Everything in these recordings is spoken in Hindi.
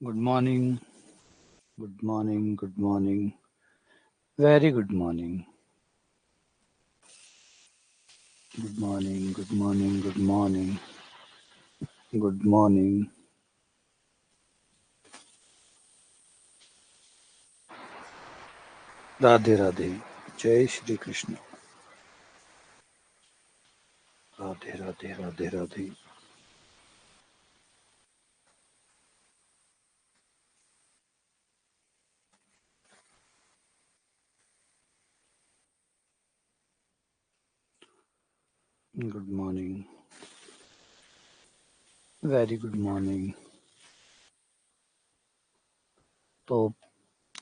Good morning, good morning, good morning, very good morning. Good morning, good morning, good morning, good morning. Radhe Radhe, जय Shri Krishna. Radhe Radhe Radhe Radhe. Good morning, very good morning. तो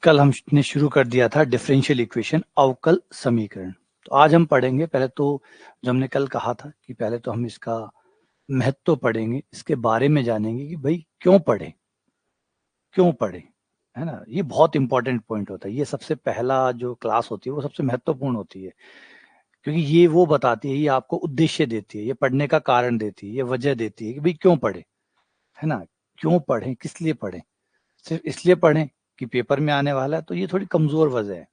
कल हमने शुरू कर दिया था डिफरेंशियल इक्वेशन, अवकल समीकरण। तो आज हम पढ़ेंगे। पहले तो जो हमने कल कहा था कि पहले तो हम इसका महत्व पढ़ेंगे, इसके बारे में जानेंगे कि भाई क्यों पढ़े, क्यों पढ़े, है ना। ये बहुत इंपॉर्टेंट पॉइंट होता है। ये सबसे पहला जो क्लास होती है वो सबसे महत्वपूर्ण होती है, क्योंकि ये वो बताती है, ये आपको उद्देश्य देती है, ये पढ़ने का कारण देती है, ये वजह देती है कि भाई क्यों पढ़े, है ना। क्यों पढ़ें, किस लिए पढ़ें। सिर्फ इसलिए पढ़ें कि पेपर में आने वाला है, तो ये थोड़ी कमजोर वजह है।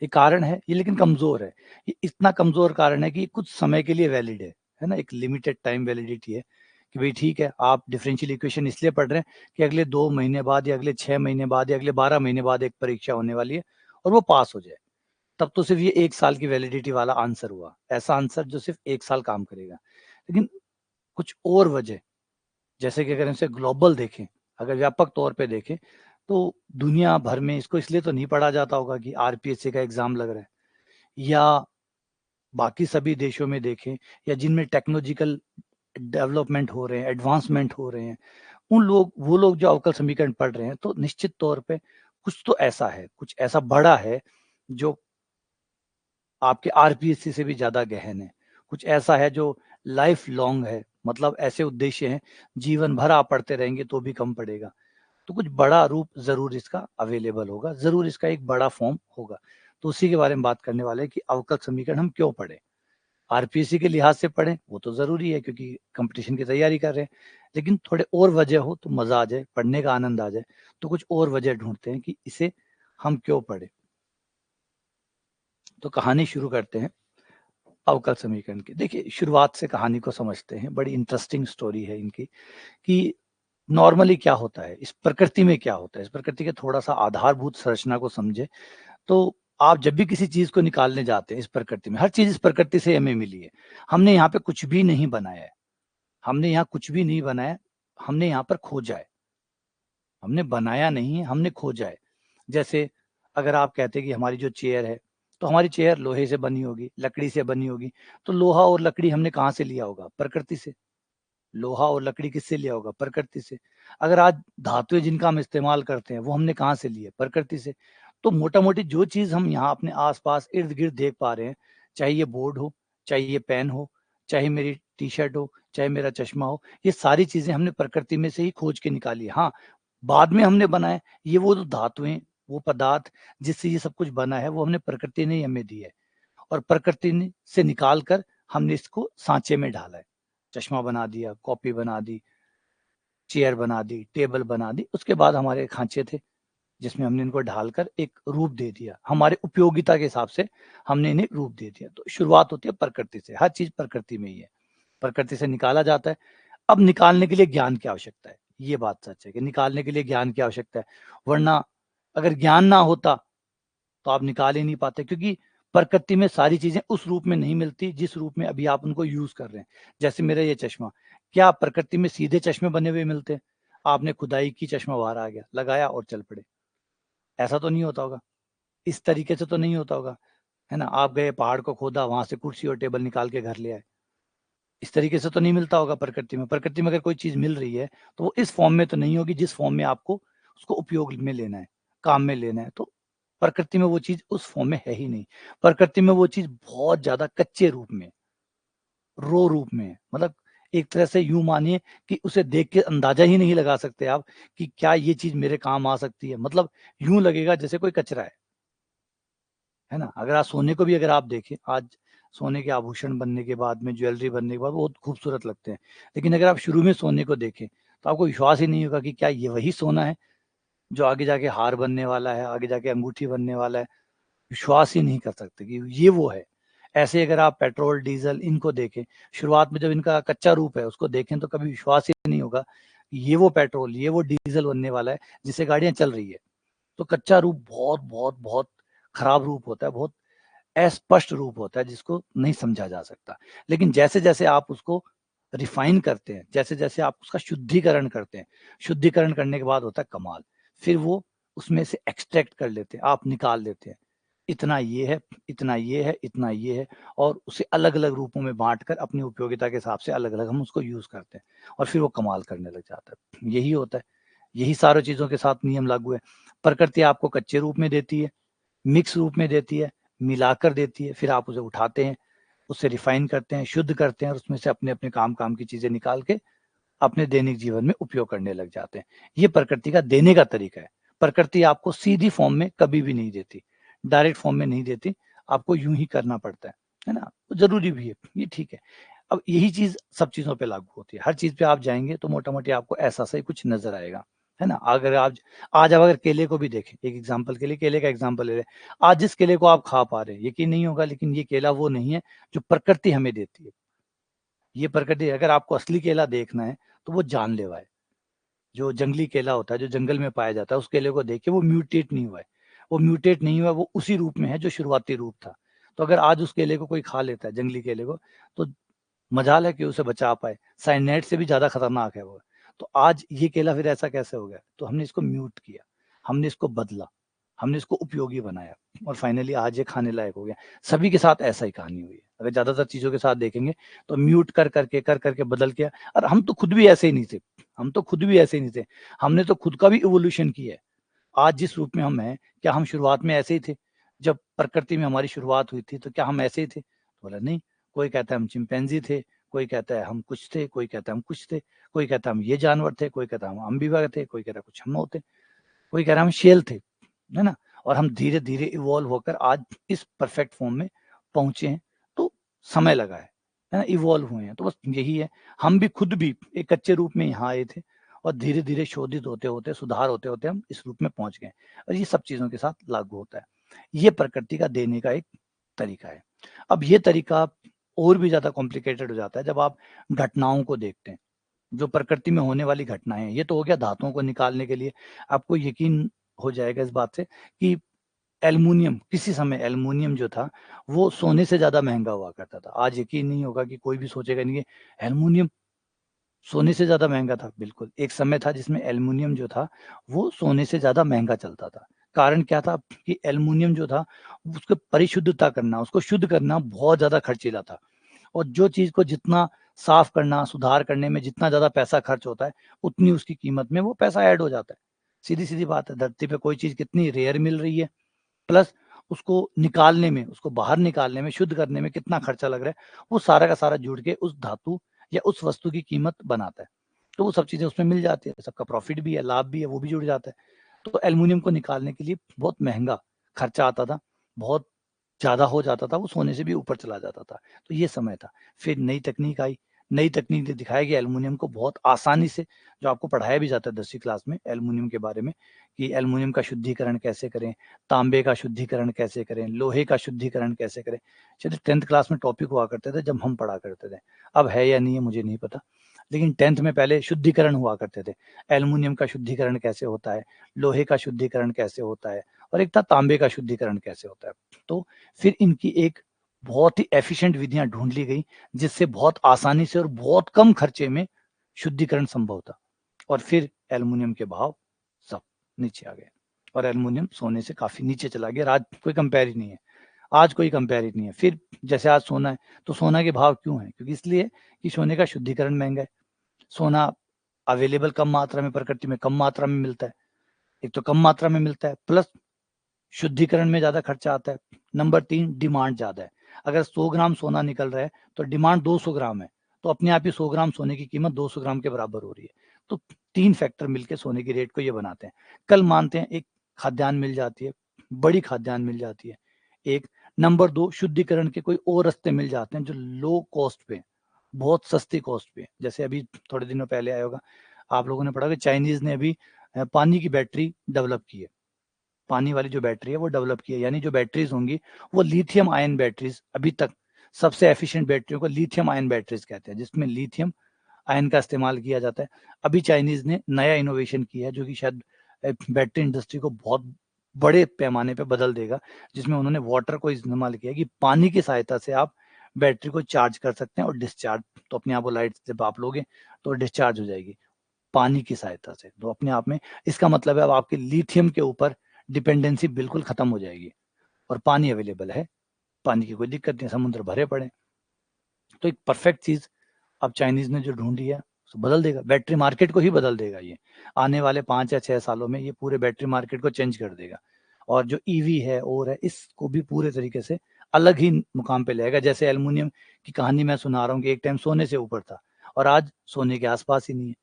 ये कारण है ये, लेकिन कमजोर है। ये इतना कमजोर कारण है कि कुछ समय के लिए वैलिड है ना। एक लिमिटेड टाइम वैलिडिटी है कि भाई ठीक है, आप डिफरेंशियल इक्वेशन इसलिए पढ़ रहे हैं कि अगले 2 महीने बाद या अगले 6 महीने बाद या अगले 12 महीने बाद एक परीक्षा होने वाली है और वो पास हो जाए। तब तो सिर्फ ये 1 साल की वैलिडिटी वाला आंसर हुआ, ऐसा आंसर जो सिर्फ 1 साल काम करेगा। लेकिन कुछ और वजह, जैसे कि अगर इसे ग्लोबल देखें, अगर व्यापक तौर पे देखें, तो दुनिया भर में इसको इसलिए तो नहीं पढ़ा जाता होगा कि आरपीएससी का एग्जाम लग रहा है, या बाकी सभी देशों में देखें, या जिनमें टेक्नोलॉजिकल डेवलपमेंट हो रहे हैं, एडवांसमेंट हो रहे हैं, उन लोग वो लोग जो अवकल समीकरण पढ़ रहे हैं, तो निश्चित तौर पे कुछ तो ऐसा है, कुछ ऐसा बड़ा है जो आपके आरपीएससी से भी ज्यादा गहन है। कुछ ऐसा है जो लाइफ लॉन्ग है, मतलब ऐसे उद्देश्य हैं जीवन भर आप पढ़ते रहेंगे तो भी कम पड़ेगा। तो कुछ बड़ा रूप जरूर इसका अवेलेबल होगा, जरूर इसका एक बड़ा फॉर्म होगा। तो उसी के बारे में बात करने वाले हैं कि अवकल समीकरण हम क्यों पढ़े। आरपीएससी के लिहाज से पढ़ें वो तो जरूरी है क्योंकि कंपटीशन की तैयारी कर रहे हैं, लेकिन थोड़े और वजह हो तो मजा आ जाए, पढ़ने का आनंद आ जाए। तो कुछ और वजह ढूंढते हैं कि इसे हम क्यों पढ़े। तो कहानी शुरू करते हैं अवकल समीकरण की। देखिए, शुरुआत से कहानी को समझते हैं। बड़ी इंटरेस्टिंग स्टोरी है इनकी कि नॉर्मली क्या होता है, इस प्रकृति में क्या होता है। इस प्रकृति के थोड़ा सा आधारभूत संरचना को समझे तो आप जब भी किसी चीज को निकालने जाते हैं इस प्रकृति में, हर चीज इस प्रकृति से हमें मिली है। हमने यहाँ पे कुछ भी नहीं बनाया है, हमने यहाँ कुछ भी नहीं बनाया, हमने यहाँ पर खोजा है। हमने बनाया नहीं है, हमने खोजा है। जैसे अगर आप कहते हैं कि हमारी जो चेयर है, तो हमारी चेयर लोहे से बनी होगी, लकड़ी से बनी होगी। तो लोहा और लकड़ी हमने कहाँ से लिया होगा? प्रकृति से। लोहा और लकड़ी किससे लिया होगा? प्रकृति से। अगर आज धातुएं जिनका हम इस्तेमाल करते हैं वो हमने कहाँ से लिए? प्रकृति से। तो मोटा मोटी जो चीज हम यहाँ अपने आसपास इर्द गिर्द देख पा रहे हैं, चाहे ये बोर्ड हो, चाहे ये पेन हो, चाहे मेरी टी शर्ट हो, चाहे मेरा चश्मा हो, ये सारी चीजें हमने प्रकृति में से ही खोज के निकाली है। हाँ, बाद में हमने बनाए। ये वो जो धातुएं, वो पदार्थ जिससे ये सब कुछ बना है, वो हमने प्रकृति ने ही हमें दी है। और प्रकृति ने से निकाल कर हमने इसको सांचे में ढाला है। चश्मा बना दिया, कॉपी बना दी, चेयर बना दी, टेबल बना दी। उसके बाद हमारे खांचे थे जिसमें हमने इनको ढालकर एक रूप दे दिया। हमारे उपयोगिता के हिसाब से हमने इन्हें रूप दे दिया। तो शुरुआत होती है प्रकृति से, हर चीज प्रकृति में ही है, प्रकृति से निकाला जाता है। अब निकालने के लिए ज्ञान की आवश्यकता है। ये बात सच है कि निकालने के लिए ज्ञान की आवश्यकता है, वरना अगर ज्ञान ना होता तो आप निकाल ही नहीं पाते, क्योंकि प्रकृति में सारी चीजें उस रूप में नहीं मिलती जिस रूप में अभी आप उनको यूज कर रहे हैं। जैसे मेरा ये चश्मा, क्या प्रकृति में सीधे चश्मे बने हुए मिलते हैं? आपने खुदाई की, चश्मा बाहर आ गया, लगाया और चल पड़े, ऐसा तो नहीं होता होगा। इस तरीके से तो नहीं होता होगा, है ना। आप गए, पहाड़ को खोदा, वहां से कुर्सी और टेबल निकाल के घर ले आए, इस तरीके से तो नहीं मिलता होगा प्रकृति में। प्रकृति में अगर कोई चीज मिल रही है तो वो इस फॉर्म में तो नहीं होगी जिस फॉर्म में आपको उसको उपयोग में लेना है, काम में लेना है। तो प्रकृति में वो चीज उस फॉर्म में है ही नहीं। प्रकृति में वो चीज बहुत ज्यादा कच्चे रूप में, रो रूप में है। मतलब एक तरह से यूं मानिए कि उसे देख के अंदाजा ही नहीं लगा सकते आप कि क्या ये चीज मेरे काम आ सकती है। मतलब यूं लगेगा जैसे कोई कचरा है ना। अगर आप सोने को भी अगर आप देखें, आज सोने के आभूषण बनने के बाद में, ज्वेलरी बनने के बाद बहुत खूबसूरत लगते हैं, लेकिन अगर आप शुरू में सोने को देखें तो आपको विश्वास ही नहीं होगा कि क्या ये वही सोना है जो आगे जाके हार बनने वाला है, आगे जाके अंगूठी बनने वाला है, विश्वास ही नहीं कर सकते कि ये वो है। ऐसे अगर आप पेट्रोल, डीज़ल इनको देखें, शुरुआत में जब इनका कच्चा रूप है उसको देखें तो कभी विश्वास ही नहीं होगा कि ये वो पेट्रोल, ये वो डीज़ल बनने वाला है जिससे गाड़ियाँ चल रही है। तो कच्चा रूप बहुत, बहुत, बहुत खराब रूप होता है, बहुत अस्पष्ट रूप होता है जिसको नहीं समझा जा सकता। लेकिन जैसे-जैसे आप उसको रिफाइन करते हैं, जैसे-जैसे आप उसका शुद्धिकरण करते हैं, शुद्धिकरण करने के बाद होता है कमाल। फिर वो उसमें से एक्सट्रैक्ट कर लेते हैं, आप निकाल लेते हैं। इतना ये है, इतना ये है, इतना ये है और उसे अलग-अलग रूपों में बाँटकर अपनी उपयोगिता के हिसाब से अलग-अलग हम उसको यूज़ करते हैं और फिर वो कमाल करने लग जाता है। यही होता है, यही सारी चीज़ों के साथ नियम लागू है। प्रकृति आपको कच्चे रूप में देती है, मिक्स रूप में देती है, मिलाकर देती है, फिर आप उसे उठाते हैं, उसे रिफाइन करते हैं, शुद्ध करते हैं और उसमें से अपने-अपने काम-काम की चीज़ें निकाल के अपने दैनिक जीवन में उपयोग करने लग जाते हैं। ये प्रकृति का देने का तरीका है। प्रकृति आपको सीधी फॉर्म में कभी भी नहीं देती, डायरेक्ट फॉर्म में नहीं देती, आपको यूँ ही करना पड़ता है ना? ज़रूरी भी है, ये ठीक है। अब यही चीज़ सब चीज़ों पे लागू होती है। हर चीज़ पे आप जाएँगे तो मोटा-मोटी आपको ऐसा-सा ही कुछ नज़र आएगा, है ना? अगर आज आप अगर केले को भी देखें, एक एग्ज़ाम्पल के लिए केले का एग्ज़ाम्पल ले लें। आज जिस केले को आप खा पा रहे हैं, यकीन नहीं होगा लेकिन ये केला वो नहीं है जो प्रकृति हमें देती है। ये प्रकृति अगर आपको असली केला देखना है, तो वो जानलेवा है। जो जंगली केला होता है, जो जंगल में पाया जाता है, उस केले को देखिए वो म्यूटेट नहीं हुआ है। वो म्यूटेट नहीं हुआ है, वो उसी रूप में है जो शुरुआती रूप था। तो अगर आज उस केले को कोई खा लेता है, जंगली केले को, तो मजाल है कि उसे बचा पाए। साइनाइड से भी ज़्यादा खतरनाक है वो। तो आज ये केला फिर ऐसा कैसे हो गया? तो हमने इसको म्यूट किया, हमने इसको बदला, हमने इसको उपयोगी बनाया और फाइनली आज ये खाने लायक हो गया। सभी के साथ ऐसा ही कहानी हुई है। अगर ज़्यादातर चीज़ों के साथ देखेंगे तो म्यूट कर करके बदल के और हम तो खुद भी ऐसे ही नहीं थे। हम तो खुद भी ऐसे ही नहीं थे। हमने तो खुद का भी इवोल्यूशन किया है। आज जिस रूप में हम हैं, क्या हम शुरुआत में ऐसे ही थे? जब प्रकृति में हमारी शुरुआत हुई थी, तो क्या हम ऐसे ही थे? बोला नहीं, कोई कहता है हम चिंपैंज़ी थे, कोई कहता है हम कुछ थे, कोई कहता है हम कुछ थे, कोई कहता है हम ये जानवर थे, कोई कहता है हम अम्बीबा थे, कोई कह रहा है कुछ हम होते, कोई कह रहा है हम शेल थे, है ना? और हम धीरे-धीरे इवॉल्व होकर आज इस परफेक्ट फॉर्म में पहुँचे हैं, तो समय लगा है ना? इवॉल्व हुए हैं, तो बस यही है। हम भी खुद भी एक कच्चे रूप में यहाँ आए थे और धीरे-धीरे शोधित होते-होते, सुधार होते-होते हम इस रूप में पहुँच गए और ये सब चीज़ों के साथ लागू होता है। ये प्रकृति का देने का एक तरीका है। अब ये तरीका और भी ज़्यादा कॉम्प्लिकेटेड हो जाता है जब आप घटनाओं को देखते हैं। जो प्रकृति में होने वाली घटनाएँ हैं, ये तो हो गया धातुओं को निकालने के लिए। आपको यकीन हो जाएगा इस बात से कि एल्युमीनियम किसी समय एल्युमीनियम जो था, वो सोने से ज़्यादा महँगा हुआ करता था। आज यकीन नहीं होगा कि कोई भी सोचेगा नहीं कि एल्युमीनियम सोने से ज़्यादा महँगा था, बिल्कुल। एक समय था जिसमें एल्युमीनियम जो था, वो सोने से ज़्यादा महँगा चलता था। कारण क्या था कि एल्युमीनियम जो था, उसको परिशुद्धता करना, उसको शुद्ध करना बहुत ज़्यादा खर्चीला था। और जो चीज़ को जितना साफ करना, सुधार करने में जितना ज़्यादा पैसा खर्च होता है, उतनी उसकी कीमत में वो पैसा ऐड हो जाता है। सीधी-सीधी बात है, धरती पे कोई चीज़ कितनी रेयर मिल रही है, प्लस उसको निकालने में, उसको बाहर निकालने में, शुद्ध करने में कितना खर्चा लग रहा है, वो सारा का सारा जुड़ के उस धातु या उस वस्तु की कीमत बनाता है। तो वो सब चीज़ें उसमें मिल जाती है, सबका प्रॉफ़िट भी है, लाभ भी है, वो भी जुड़ जाता है। तो एल्युमीनियम को निकालने के लिए बहुत महँगा खर्चा आता था, बहुत ज़्यादा हो जाता था, वो सोने से भी ऊपर चला जाता था। तो ये समय था। फिर नई तकनीक आई, नई तकनीक ने दिखाया कि एल्युमीनियम को बहुत आसानी से जो आपको पढ़ाया भी जाता है 10वीं क्लास में एल्युमीनियम के बारे में कि एल्युमीनियम का शुद्धिकरण कैसे करें, तांबे का शुद्धिकरण कैसे करें, लोहे का शुद्धिकरण कैसे करें। शायद 10th क्लास में टॉपिक हुआ करते थे जब हम पढ़ा करते थे। अब है या नहीं है मुझे नहीं पता। लेकिन 10th में पहले शुद्धिकरण हुआ करते थे। एल्युमीनियम का शुद्धिकरण कैसे होता है, लोहे का शुद्धिकरण कैसे होता है और एक था तांबे का शुद्धिकरण कैसे होता है। तो फिर इनकी एक बहुत ही एफिशिएंट विधियाँ ढूँढ ली गई, जिससे बहुत आसानी से और बहुत कम खर्चे में शुद्धिकरण संभव था और फिर एल्युमीनियम के भाव सब नीचे आ गए और एल्युमीनियम सोने से काफ़ी नीचे चला गया और आज कोई कंपेयर ही नहीं है। आज कोई कंपेयर ही नहीं है। फिर जैसे आज सोना है, तो सोना के भाव क्यों हैं? क्योंकि इसलिए कि सोने का शुद्धिकरण महँगा है। सोना अवेलेबल कम मात्रा में प्रकृति में कम मात्रा में मिलता है। एक तो कम मात्रा में मिलता है प्लस शुद्धिकरण में ज़्यादा खर्चा आता है। नंबर 3 डिमांड ज़्यादा है। अगर 100 ग्राम सोना निकल रहा है, तो डिमांड 200 ग्राम है। तो अपने आप ही 100 ग्राम सोने की कीमत 200 ग्राम के बराबर हो रही है। तो 3 फैक्टर मिलके सोने की रेट को ये बनाते हैं। कल मानते हैं एक खाद्यान्न मिल जाती है, बड़ी खाद्यान्न मिल जाती है। एक नंबर 2 शुद्धिकरण के कोई और रास्ते मिल जाते हैं जो लो कॉस्ट पे, बहुत सस्ती कॉस्ट पे। जैसे अभी थोड़े दिनों पहले आया होगा, आप लोगों ने पढ़ा कि चाइनीज़ ने अभी पानी की बैटरी डेवलप की है। पानी वाली जो बैटरी है वो डेवलप की है, यानी जो बैटरीज होंगी वो लिथियम आयन बैटरीज, अभी तक सबसे एफिशिएंट बैटरियों को लिथियम आयन बैटरीज कहते हैं, जिसमें लिथियम आयन का इस्तेमाल किया जाता है। अभी चाइनीज ने नया इनोवेशन किया है जो कि शायद बैटरी इंडस्ट्री को बहुत बड़े पैमाने पे बदल देगा, जिसमें उन्होंने वाटर को इस्तेमाल किया कि पानी की सहायता से आप बैटरी को चार्ज कर सकते हैं और डिस्चार्ज, तो अपने आप वो लाइट जब आप लोगे तो डिस्चार्ज हो जाएगी पानी की सहायता से। तो अपने आप में इसका मतलब है अब आपके लिथियम के ऊपर डिपेंडेंसी बिल्कुल खत्म हो जाएगी और पानी अवेलेबल है, पानी की कोई दिक्कत नहीं, समुद्र भरे पड़े। तो एक परफेक्ट चीज अब चाइनीज ने जो ढूंढी है तो बदल देगा, बैटरी मार्केट को ही बदल देगा। ये आने वाले 5 या 6 सालों में ये पूरे बैटरी मार्केट को चेंज कर देगा और जो ईवी है और है इसको भी पूरे तरीके से अलग ही मुकाम पे लाएगा। जैसे एल्युमिनियम की कहानी मैं सुना रहा हूँ कि एक टाइम सोने से ऊपर था और आज सोने के आसपास ही नहीं है।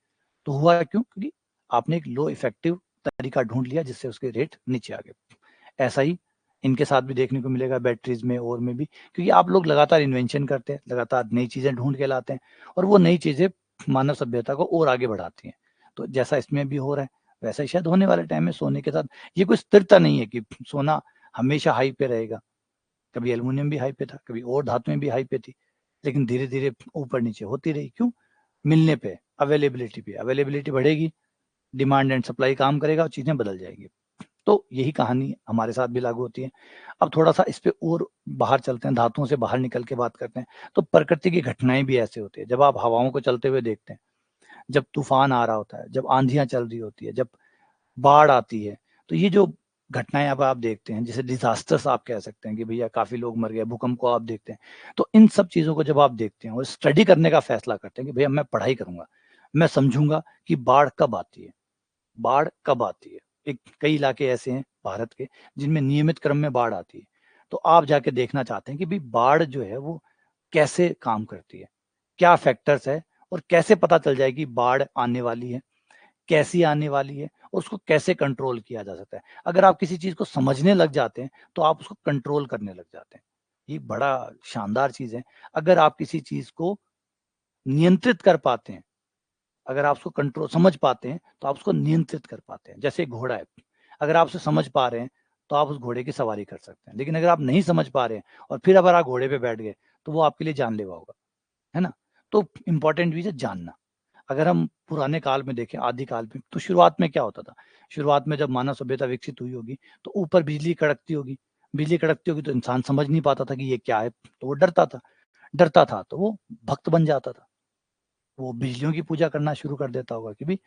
तो हुआ क्यों? क्योंकि आपने एक लो इफेक्टिव तरीका ढूंढ लिया जिससे उसके रेट नीचे आ गए। ऐसा ही इनके साथ भी देखने को मिलेगा बैटरीज में और में भी, क्योंकि आप लोग लगातार इन्वेंशन करते हैं, लगातार नई चीजें ढूंढ के लाते हैं और वो नई चीजें मानव सभ्यता को और आगे बढ़ाती हैं। तो जैसा इसमें भी हो रहा है वैसा ही शायद होने वाले टाइम में सोने के साथ। ये कोई स्थिरता नहीं है कि सोना हमेशा हाई पे रहेगा, कभी एल्युमिनियम भी हाई पे था, कभी और धातुएं भी हाई पे थी, लेकिन धीरे धीरे ऊपर नीचे होती रही। क्यों? मिलने पे, अवेलेबिलिटी पे, अवेलेबिलिटी बढ़ेगी, डिमांड एंड सप्लाई काम करेगा और चीजें बदल जाएगी। तो यही कहानी हमारे साथ भी लागू होती है। अब थोड़ा सा इस पे और बाहर चलते हैं, धातुओं से बाहर निकल के बात करते हैं। तो प्रकृति की घटनाएं भी ऐसे होती है, जब आप हवाओं को चलते हुए देखते हैं, जब तूफान आ रहा होता है, जब आंधियां चल रही होती है, जब बाढ़ आती है, तो ये जो घटनाएं अब आप देखते हैं, जैसे डिजास्टर्स आप कह सकते हैं कि भैया काफी लोग मर गए, भूकंप को आप देखते हैं, तो इन सब चीजों को जब आप देखते हैं और स्टडी करने का फैसला करते हैं कि भैया मैं पढ़ाई करूंगा, मैं समझूंगा कि बाढ़ कब आती है, बाढ़ कब आती है। एक कई इलाके ऐसे हैं भारत के जिनमें नियमित क्रम में बाढ़ आती है। तो आप जाके देखना चाहते हैं कि भाई बाढ़ जो है वो कैसे काम करती है, क्या फैक्टर्स है और कैसे पता चल जाए कि बाढ़ आने वाली है, कैसी आने वाली है और उसको कैसे कंट्रोल किया जा सकता है। अगर आप किसी चीज को समझने लग जाते हैं तो आप उसको कंट्रोल करने लग जाते हैं। ये बड़ा शानदार चीज है। अगर आप किसी चीज को नियंत्रित कर पाते हैं, अगर आप उसको कंट्रोल समझ पाते हैं तो आप उसको नियंत्रित कर पाते हैं। जैसे एक घोड़ा है, अगर आप उसे समझ पा रहे हैं तो आप उस घोड़े की सवारी कर सकते हैं, लेकिन अगर आप नहीं समझ पा रहे हैं और फिर अगर आप घोड़े पे बैठ गए तो वो आपके लिए जानलेवा होगा, है ना? तो इंपॉर्टेंट चीज है जानना। अगर हम पुराने काल में देखें, आदि काल में, तो शुरुआत में क्या होता था? शुरुआत में जब मानव सभ्यता विकसित हुई होगी तो ऊपर बिजली कड़कती होगी, बिजली कड़कती होगी तो इंसान समझ नहीं पाता था कि ये क्या है, तो वो डरता था, डरता था तो वो भक्त बन जाता था, वो बिजलियों की पूजा करना शुरू कर देता होगा कि भाई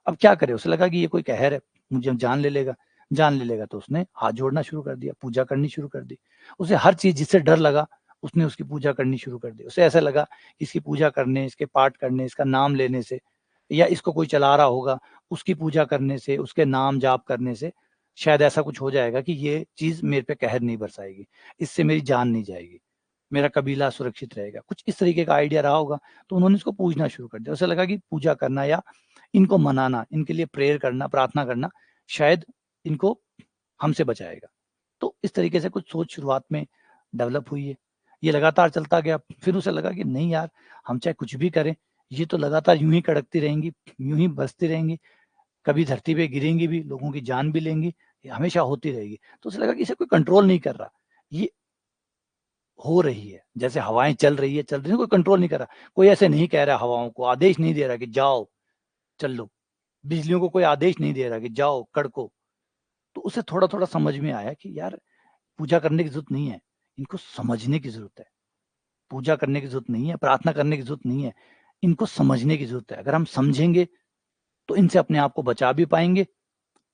अब क्या करे, उसे लगा कि ये कोई कहर है, मुझे जान ले लेगा, जान ले लेगा, तो उसने हाथ जोड़ना शुरू कर दिया, पूजा करनी शुरू कर दी। उसे हर चीज जिससे डर लगा उसने उसकी पूजा करनी शुरू कर दी। उसे ऐसा लगा इसकी पूजा करने, इसके पाठ करने, इसका नाम लेने से, या इसको कोई चला रहा होगा उसकी पूजा करने से, उसके नाम जाप करने से शायद ऐसा कुछ हो जाएगा कि ये चीज मेरे पे कहर नहीं बरसाएगी, इससे मेरी जान नहीं जाएगी, मेरा कबीला सुरक्षित रहेगा। कुछ इस तरीके का आइडिया रहा होगा, तो उन्होंने इसको पूजना शुरू कर दिया। उसे लगा कि पूजा करना या इनको मनाना, इनके लिए प्रेयर करना, प्रार्थना करना शायद इनको हमसे बचाएगा। तो इस तरीके से कुछ सोच शुरुआत में डेवलप हुई है। ये लगातार चलता गया, फिर उसे लगा कि नहीं यार, हम चाहे कुछ भी करें, ये तो लगातार यूं ही कड़कती रहेंगी, यूं ही बसती रहेंगी, कभी धरती पे गिरेंगी भी, लोगों की जान भी लेंगी, ये हमेशा होती रहेगी। तो उसे लगा कि इसे कोई कंट्रोल नहीं कर रहा, ये हो रही है, जैसे हवाएं चल रही है, चल रही है, कोई कंट्रोल नहीं कर रहा, कोई ऐसे नहीं कह रहा, हवाओं को आदेश नहीं दे रहा कि जाओ चल लो, बिजलियों को कोई आदेश नहीं दे रहा कि जाओ कड़को। तो उसे थोड़ा थोड़ा समझ में आया कि यार पूजा करने की जरूरत नहीं है, इनको समझने की जरूरत है। पूजा करने की जरूरत नहीं है, प्रार्थना करने की जरूरत नहीं है, इनको समझने की जरूरत है। अगर हम समझेंगे तो इनसे अपने आप को बचा भी पाएंगे,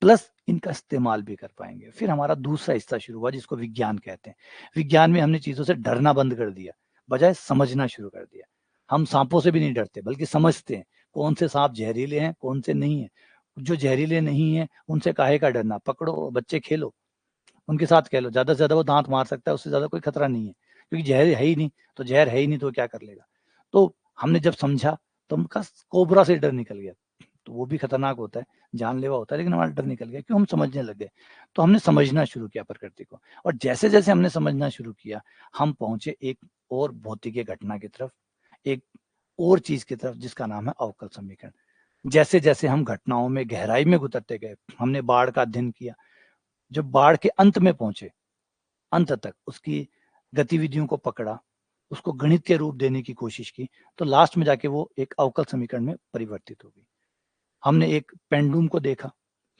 प्लस इनका इस्तेमाल भी कर पाएंगे। फिर हमारा दूसरा हिस्सा शुरू हुआ जिसको विज्ञान कहते हैं। विज्ञान में हमने चीजों से डरना बंद कर दिया, बजाय समझना शुरू कर दिया। हम सांपों से भी नहीं डरते बल्कि समझते हैं कौन से सांप जहरीले हैं, कौन से नहीं है। जो जहरीले नहीं है उनसे काहे का डरना, पकड़ो बच्चे खेलो, उनके साथ खेलो, ज्यादा से ज्यादा वो दांत मार सकता है, उससे ज्यादा कोई खतरा नहीं है, क्योंकि जहर है ही नहीं, तो जहर है ही नहीं तो क्या कर लेगा। तो हमने जब समझा तो उनका कोबरा से डर निकल गया। तो वो भी खतरनाक होता है, जानलेवा होता है, लेकिन हमारा डर निकल गया क्यों, हम समझने लग गए। तो हमने समझना शुरू किया प्रकृति को, और जैसे जैसे हमने समझना शुरू किया हम पहुंचे एक और भौतिक घटना की तरफ, एक और चीज की तरफ जिसका नाम है अवकल समीकरण। जैसे जैसे हम घटनाओं में गहराई में उतरते गए, हमने बाढ़ का अध्ययन किया, जब बाढ़ के अंत में पहुंचे, अंत तक उसकी गतिविधियों को पकड़ा, उसको गणित के रूप देने की कोशिश की, तो लास्ट में जाके वो एक अवकल समीकरण में परिवर्तित हो गई। हमने एक पेंडुलम को देखा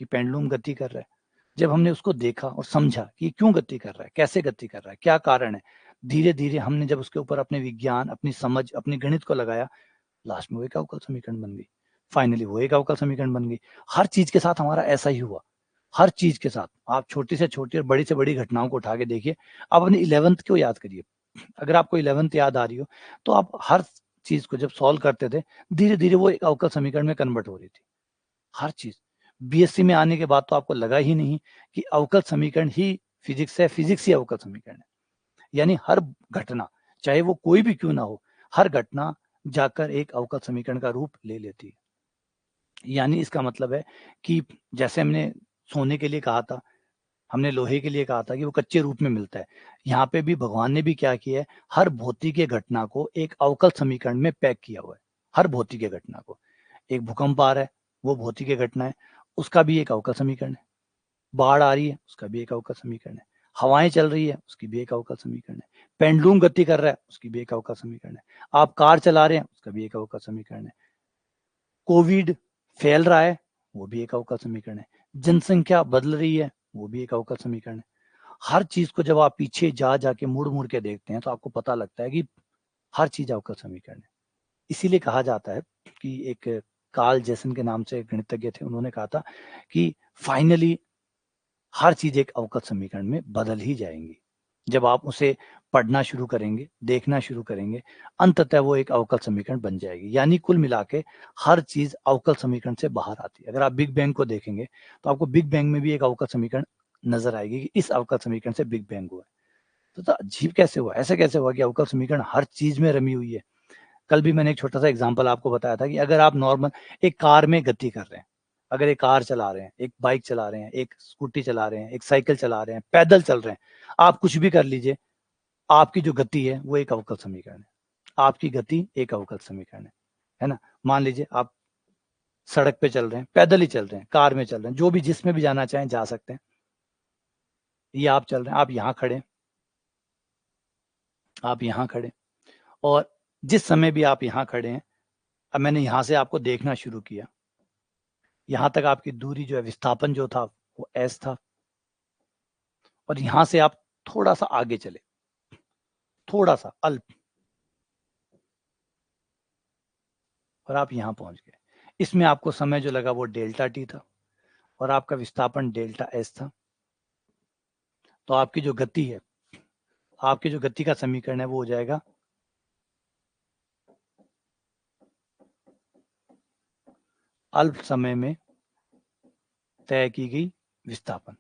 कि पेंडुलम गति कर रहा है। जब हमने उसको देखा और समझा कि क्यों गति कर रहा है, कैसे गति कर रहा है, क्या कारण है, धीरे धीरे हमने जब उसके ऊपर अपने विज्ञान, अपनी समझ, अपनी गणित को लगाया, लास्ट में वो एक अवकल समीकरण बन गई। फाइनली वो एक अवकल समीकरण बन गई। हर चीज के साथ हमारा ऐसा ही हुआ। हर चीज के साथ आप छोटी से छोटी और बड़ी से बड़ी घटनाओं को उठा के देखिए। आप अपनी 11th को याद करिए। अगर आपको 11th याद आ रही हो, तो आप हर चीज को जब सॉल्व करते थे, धीरे धीरे वो एक अवकल समीकरण में कन्वर्ट हो रही थी। हर चीज। बीएससी में आने के बाद तो आपको लगा ही नहीं कि अवकल समीकरण ही फिजिक्स है, फिजिक्स ही अवकल समीकरण है। यानी हर घटना, चाहे वो कोई भी क्यों ना हो, हर घटना जाकर एक अवकल समीकरण का रूप ले लेती है। यानी इसका मतलब है कि जैसे हमने सोने के लिए कहा था, हमने लोहे के लिए कहा था कि वो कच्चे रूप में मिलता है। यहाँ पे भी भगवान ने भी क्या किया है, हर भौतिक घटना को एक अवकल समीकरण में पैक किया हुआ है। हर भौतिक घटना को, एक भूकंप आ रहा है, वो भौतिक घटना है, उसका भी एक अवकल समीकरण है। बाढ़ आ रही है, उसका भी एक अवकल समीकरण है। हवाएं चल रही है, उसकी भी एक अवकल समीकरण है। पेंडुलम गति कर रहा है, उसकी भी एक अवकल समीकरण है। आप कार चला रहे हैं, उसका भी एक अवकल समीकरण है। कोविड फैल रहा है, वो भी एक अवकल समीकरण है। जनसंख्या बदल रही है, वो भी एक अवकल समीकरण है। हर चीज को जब आप पीछे जा जाके मुड़ मुड़ के देखते हैं, तो आपको पता लगता है कि हर चीज अवकल समीकरण है। इसीलिए कहा जाता है कि एक कार्ल जेसन के नाम से एक गणितज्ञ थे, उन्होंने कहा था कि फाइनली हर चीज एक अवकल समीकरण में बदल ही जाएंगी। जब आप उसे पढ़ना शुरू करेंगे, देखना शुरू करेंगे, अंततः वो एक अवकल समीकरण बन जाएगी। यानी कुल मिला के हर चीज अवकल समीकरण से बाहर आती है। अगर आप बिग बैंग को देखेंगे, तो आपको बिग बैंग में भी एक अवकल समीकरण नजर आएगी कि इस अवकल समीकरण से बिग बैंग हुआ है। तो अजीब कैसे हुआ, ऐसे कैसे हुआ कि अवकल समीकरण हर चीज में रमी हुई है। कल भी मैंने एक छोटा सा एग्जांपल आपको बताया था कि अगर आप नॉर्मल एक कार में गति कर रहे हैं, अगर एक कार चला रहे हैं, एक बाइक चला रहे हैं, एक स्कूटी चला रहे हैं, एक साइकिल चला रहे हैं, पैदल चल रहे हैं, आप कुछ भी कर लीजिए, आपकी जो गति है वो एक अवकल समीकरण है। आपकी गति एक अवकल समीकरण है ना। मान लीजिए आप सड़क पे चल रहे हैं, पैदल ही चल रहे हैं, कार में चल रहे हैं, जो भी जिसमें भी जाना चाहें जा सकते हैं। ये आप चल रहे हैं, आप यहाँ खड़े, आप यहाँ खड़े, और जिस समय भी आप यहाँ खड़े हैं, अब मैंने यहाँ से आपको देखना शुरू किया, यहाँ तक आपकी दूरी जो है, विस्थापन जो था वो एस था, और यहाँ से आप थोड़ा सा आगे चले, थोड़ा सा अल्प, और आप यहाँ पहुंच गए। इसमें आपको समय जो लगा वो डेल्टा टी था, और आपका विस्थापन डेल्टा एस था। तो आपकी जो गति है, आपकी जो गति का समीकरण है वो हो जाएगा अल्प समय में तय की गई विस्थापन।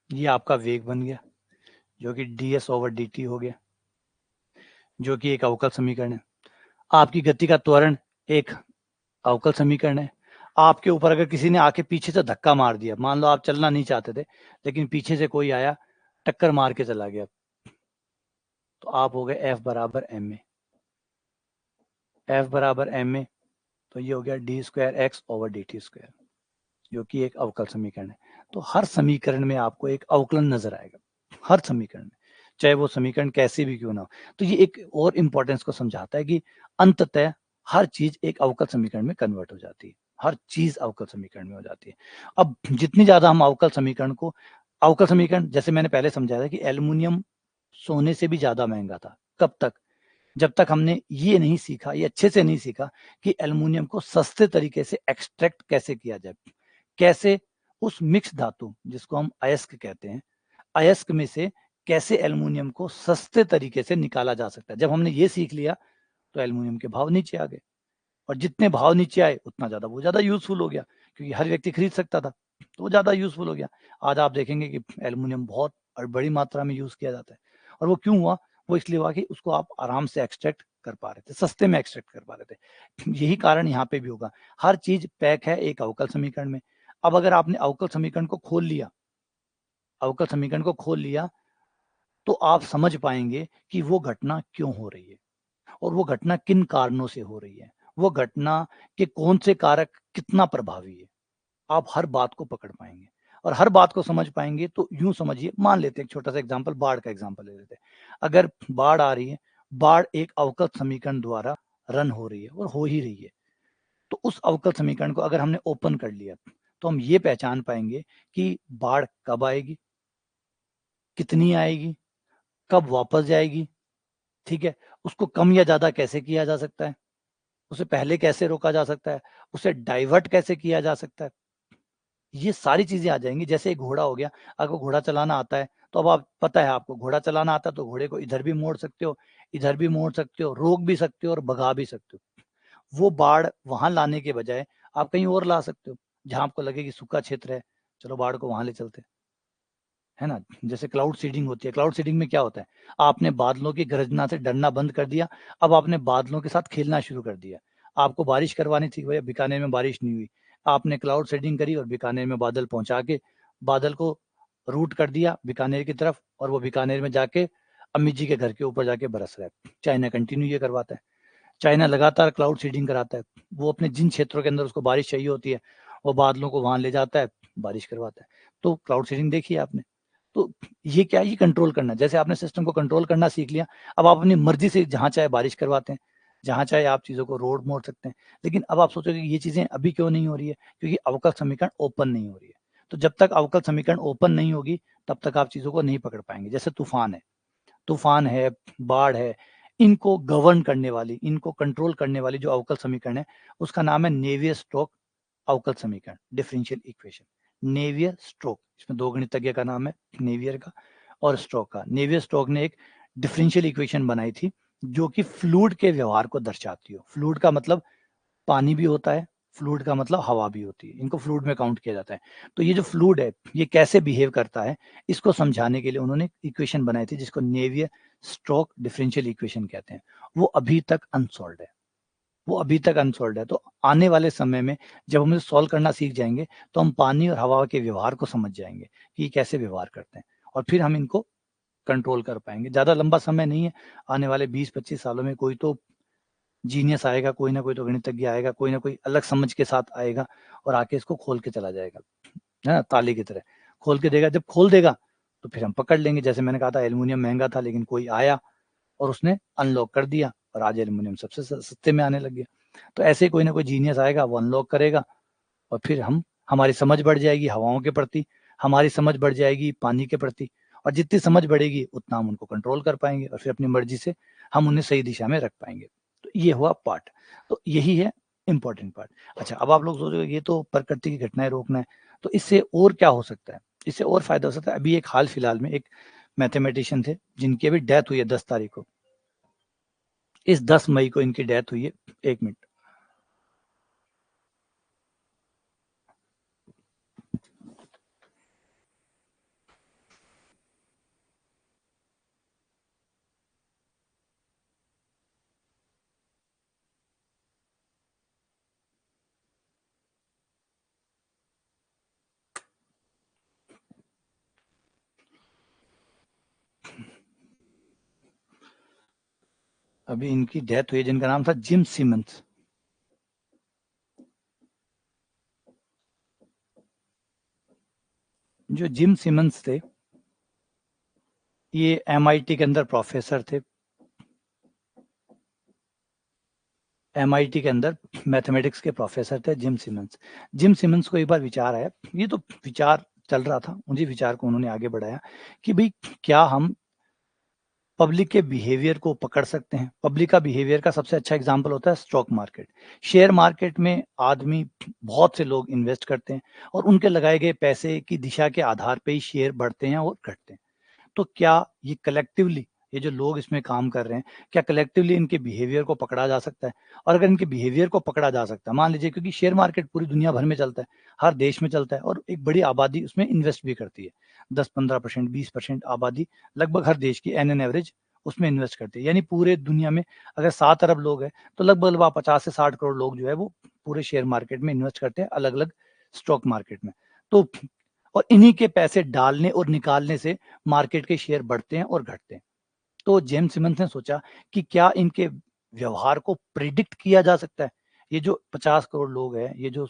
ये आपका वेग बन गया, जो कि ds ओवर dt हो गया, जो कि एक अवकल समीकरण है। आपकी गति का त्वरण एक अवकल समीकरण है। आपके ऊपर अगर किसी ने आके पीछे से धक्का मार दिया, मान लो आप चलना नहीं चाहते थे, लेकिन पीछे से कोई आया, टक्कर मार के चला गया, तो आप हो गए F बराबर एम ए। F बराबर एम ए, तो ये हो गया D square x over D T square, जो कि एक अवकल समीकरण है। तो हर समीकरण में आपको एक अवकलन नजर आएगा, हर समीकरण में, चाहे वो समीकरण कैसे भी क्यों ना हो। तो ये एक और इंपॉर्टेंस को समझाता है कि अंततः हर चीज एक अवकल समीकरण में कन्वर्ट हो जाती है। हर चीज अवकल समीकरण में हो जाती है। अब जितनी ज्यादा हम अवकल समीकरण को, अवकल समीकरण जैसे मैंने पहले समझाया था कि एल्युमिनियम सोने से भी ज्यादा महंगा था। कब तक? जब तक हमने ये नहीं सीखा, ये अच्छे से नहीं सीखा कि एल्युमिनियम को सस्ते तरीके से एक्सट्रैक्ट कैसे किया जाए, कैसे उस मिक्स धातु जिसको हम अयस्क कहते हैं, अयस्क में से कैसे एल्युमिनियम को सस्ते तरीके से निकाला जा सकता है। जब हमने ये सीख लिया, तो एल्युमिनियम के भाव नीचे आ गए, और जितने भाव नीचे आए उतना ज्यादा वो ज्यादा यूजफुल हो गया, क्योंकि हर व्यक्ति खरीद सकता था, तो वो ज्यादा यूजफुल हो गया। आज आप देखेंगे कि एल्युमिनियम बहुत और बड़ी मात्रा में यूज किया जाता है। और वो क्यों हुआ? वो इसलिए हुआ कि उसको आप आराम से एक्सट्रैक्ट कर पा रहे थे, सस्ते में एक्सट्रैक्ट कर पा रहे थे। यही कारण यहाँ पे भी होगा। हर चीज पैक है एक अवकल समीकरण में। अब अगर आपने अवकल समीकरण को खोल लिया, अवकल समीकरण को खोल लिया, तो आप समझ पाएंगे कि वो घटना क्यों हो रही है, और वो घटना किन कारणों से हो रही है। वो घटना के कौन से कारक कितना प्रभावी है, आप हर बात को पकड़ पाएंगे और हर बात को समझ पाएंगे। तो यूं समझिए, मान लेते हैं एक छोटा सा एग्जांपल, बाढ़ का एग्जांपल ले लेते हैं। अगर बाढ़ आ रही है, बाढ़ एक अवकल समीकरण द्वारा रन हो रही है और हो ही रही है, तो उस अवकल समीकरण को अगर हमने ओपन कर लिया तो हम ये पहचान पाएंगे कि बाढ़ कब आएगी, कितनी आएगी, कब वापस जाएगी, ठीक है, उसको कम या ज्यादा कैसे किया जा सकता है, उसे पहले कैसे रोका जा सकता है, उसे डाइवर्ट कैसे किया जा सकता है। ये सारी चीजें आ जाएंगी। जैसे एक घोड़ा हो गया, अगर घोड़ा चलाना आता है तो अब आप पता है, आपको घोड़ा चलाना आता है तो घोड़े को इधर भी मोड़ सकते हो, इधर भी मोड़ सकते हो, रोक भी सकते हो और भगा भी सकते हो। वो बाढ़ वहां लाने के बजाय आप कहीं और ला सकते हो, जहां आपको लगे कि सूखा क्षेत्र है, चलो बाढ़ को वहां ले चलते हैं, है ना। जैसे क्लाउड सीडिंग होती है, क्लाउड सीडिंग में क्या होता है, आपने बादलों की गर्जना से डरना बंद कर दिया, अब आपने बादलों के साथ खेलना शुरू कर दिया। आपको बारिश करवानी थी भैया, बीकानेर में बारिश नहीं हुई, आपने क्लाउड सीडिंग करी और बीकानेर में बादल पहुंचा के बादल को रूट कर दिया बीकानेर की तरफ, और वो बीकानेर में जाके अम्मी जी के घर के ऊपर जाके बरस रहा है। चाइना कंटिन्यू ये करवाता है, चाइना लगातार क्लाउड सीडिंग कराता है। वो अपने जिन क्षेत्रों के अंदर उसको बारिश चाहिए होती है, वो बादलों को वहां ले जाता है, बारिश करवाता है। तो क्लाउड सीडिंग देखी है आपने। तो ये क्या है, ये कंट्रोल करना। जैसे आपने सिस्टम को कंट्रोल करना सीख लिया, अब आप अपनी मर्जी से जहां चाहे बारिश करवाते हैं, जहां चाहे आप चीजों को रोड मोड़ सकते हैं। लेकिन अब आप सोचोगे ये चीजें अभी क्यों नहीं हो रही है, क्योंकि अवकल समीकरण ओपन नहीं हो रही है। तो जब तक अवकल समीकरण ओपन नहीं होगी, तब तक आप चीजों को नहीं पकड़ पाएंगे। जैसे तूफान है, बाढ़ है, इनको गवर्न करने वाली, इनको कंट्रोल करने वाली जो अवकल समीकरण है, उसका नाम है नेवियर स्टोक अवकल समीकरण, डिफरेंशियल इक्वेशन। नेवियर स्टोक, इसमें दो गणितज्ञ का नाम है, नेवियर का और स्टोक का। नेवियर स्टोक ने एक डिफरेंशियल इक्वेशन बनाई थी जो कि फ्लूइड के व्यवहार को दर्शाती हो। फ्लूइड का मतलब पानी भी होता है, फ्लूइड का मतलब हवा भी होती है, इनको फ्लूइड में काउंट किया जाता है। तो ये जो फ्लूइड है, ये कैसे बिहेव करता है, इसको समझाने के लिए उन्होंने इक्वेशन बनाई थी जिसको नेवियर स्टोक डिफरेंशियल इक्वेशन कहते हैं। वो अभी तक अनसॉल्व है, वो अभी तक अनसॉल्व है। तो आने वाले समय में जब हम इसे सॉल्व करना सीख जाएंगे, तो हम पानी और हवा के व्यवहार को समझ जाएंगे कि ये कैसे व्यवहार करते हैं, और फिर हम इनको कंट्रोल कर पाएंगे। ज्यादा लंबा समय नहीं है, आने वाले 20-25 सालों में कोई तो जीनियस आएगा, कोई ना कोई तो गणितज्ञ आएगा, कोई ना कोई अलग समझ के साथ आएगा और आके इसको खोल के चला जाएगा, है ना, ताले की तरह खोल के देगा। जब खोल देगा तो फिर हम पकड़ लेंगे। जैसे मैंने कहा था, एल्यूमिनियम महंगा था, लेकिन कोई आया और उसने अनलॉक कर दिया और आज एल्यूमिनियम सबसे सस्ते में आने लग गया। तो ऐसे ही कोई ना कोई जीनियस आएगा, वो अनलॉक करेगा और फिर हमारी समझ बढ़ जाएगी हवाओं के प्रति, हमारी समझ बढ़ जाएगी पानी के प्रति, और जितनी समझ बढ़ेगी उतना हम उनको कंट्रोल कर पाएंगे और फिर अपनी मर्जी से हम उन्हें सही दिशा में रख पाएंगे। तो ये हुआ पार्ट, तो यही है इंपॉर्टेंट पार्ट। अच्छा, अब आप लोग सोचोगे ये तो प्रकृति की घटनाएं रोकना है, तो इससे और क्या हो सकता है, इससे और फायदा हो सकता है। अभी एक हाल फिलहाल में एक मैथमेटिशियन थे जिनकी अभी डेथ हुई है 10 तारीख को, इस 10 मई को इनकी डेथ हुई है। 1 मिनट। अभी इनकी डेथ हुई है जिनका नाम था जिम सिमंस। जो जिम सिमंस थे, ये एमआईटी के अंदर प्रोफेसर थे, एमआईटी के अंदर मैथमेटिक्स के प्रोफेसर थे जिम सिमंस। जिम सिमंस को एक बार विचार आया, ये तो विचार चल रहा था, मुझे विचार को उन्होंने आगे बढ़ाया कि भाई क्या हम पब्लिक के बिहेवियर को पकड़ सकते हैं। पब्लिक का बिहेवियर का सबसे अच्छा एग्जांपल होता है स्टॉक मार्केट। शेयर मार्केट में आदमी, बहुत से लोग इन्वेस्ट करते हैं और उनके लगाए गए पैसे की दिशा के आधार पे ही शेयर बढ़ते हैं और घटते हैं। तो क्या ये कलेक्टिवली, ये जो लोग इसमें काम कर रहे हैं, क्या कलेक्टिवली इनके बिहेवियर को पकड़ा जा सकता है? और अगर इनके बिहेवियर को पकड़ा जा सकता है, मान लीजिए, क्योंकि शेयर मार्केट पूरी दुनिया भर में चलता है, हर देश में चलता है और एक बड़ी आबादी उसमें इन्वेस्ट भी करती है। 10-15%, 20% आबादी लगभग हर देश की एन एवरेज उसमें इन्वेस्ट करती है। यानी पूरे दुनिया में अगर 7 अरब लोग हैं, तो लगभग 50 से 60 करोड़ लोग जो है वो पूरे शेयर मार्केट में इन्वेस्ट करते हैं, अलग अलग स्टॉक मार्केट में। तो और इन्हीं के पैसे डालने और निकालने से मार्केट के शेयर बढ़ते हैं और घटते हैं। तो जेम्स सिमंस ने सोचा कि क्या इनके व्यवहार को प्रिडिक्ट किया जा सकता है, ये जो 50 करोड़ लोग हैं, ये जो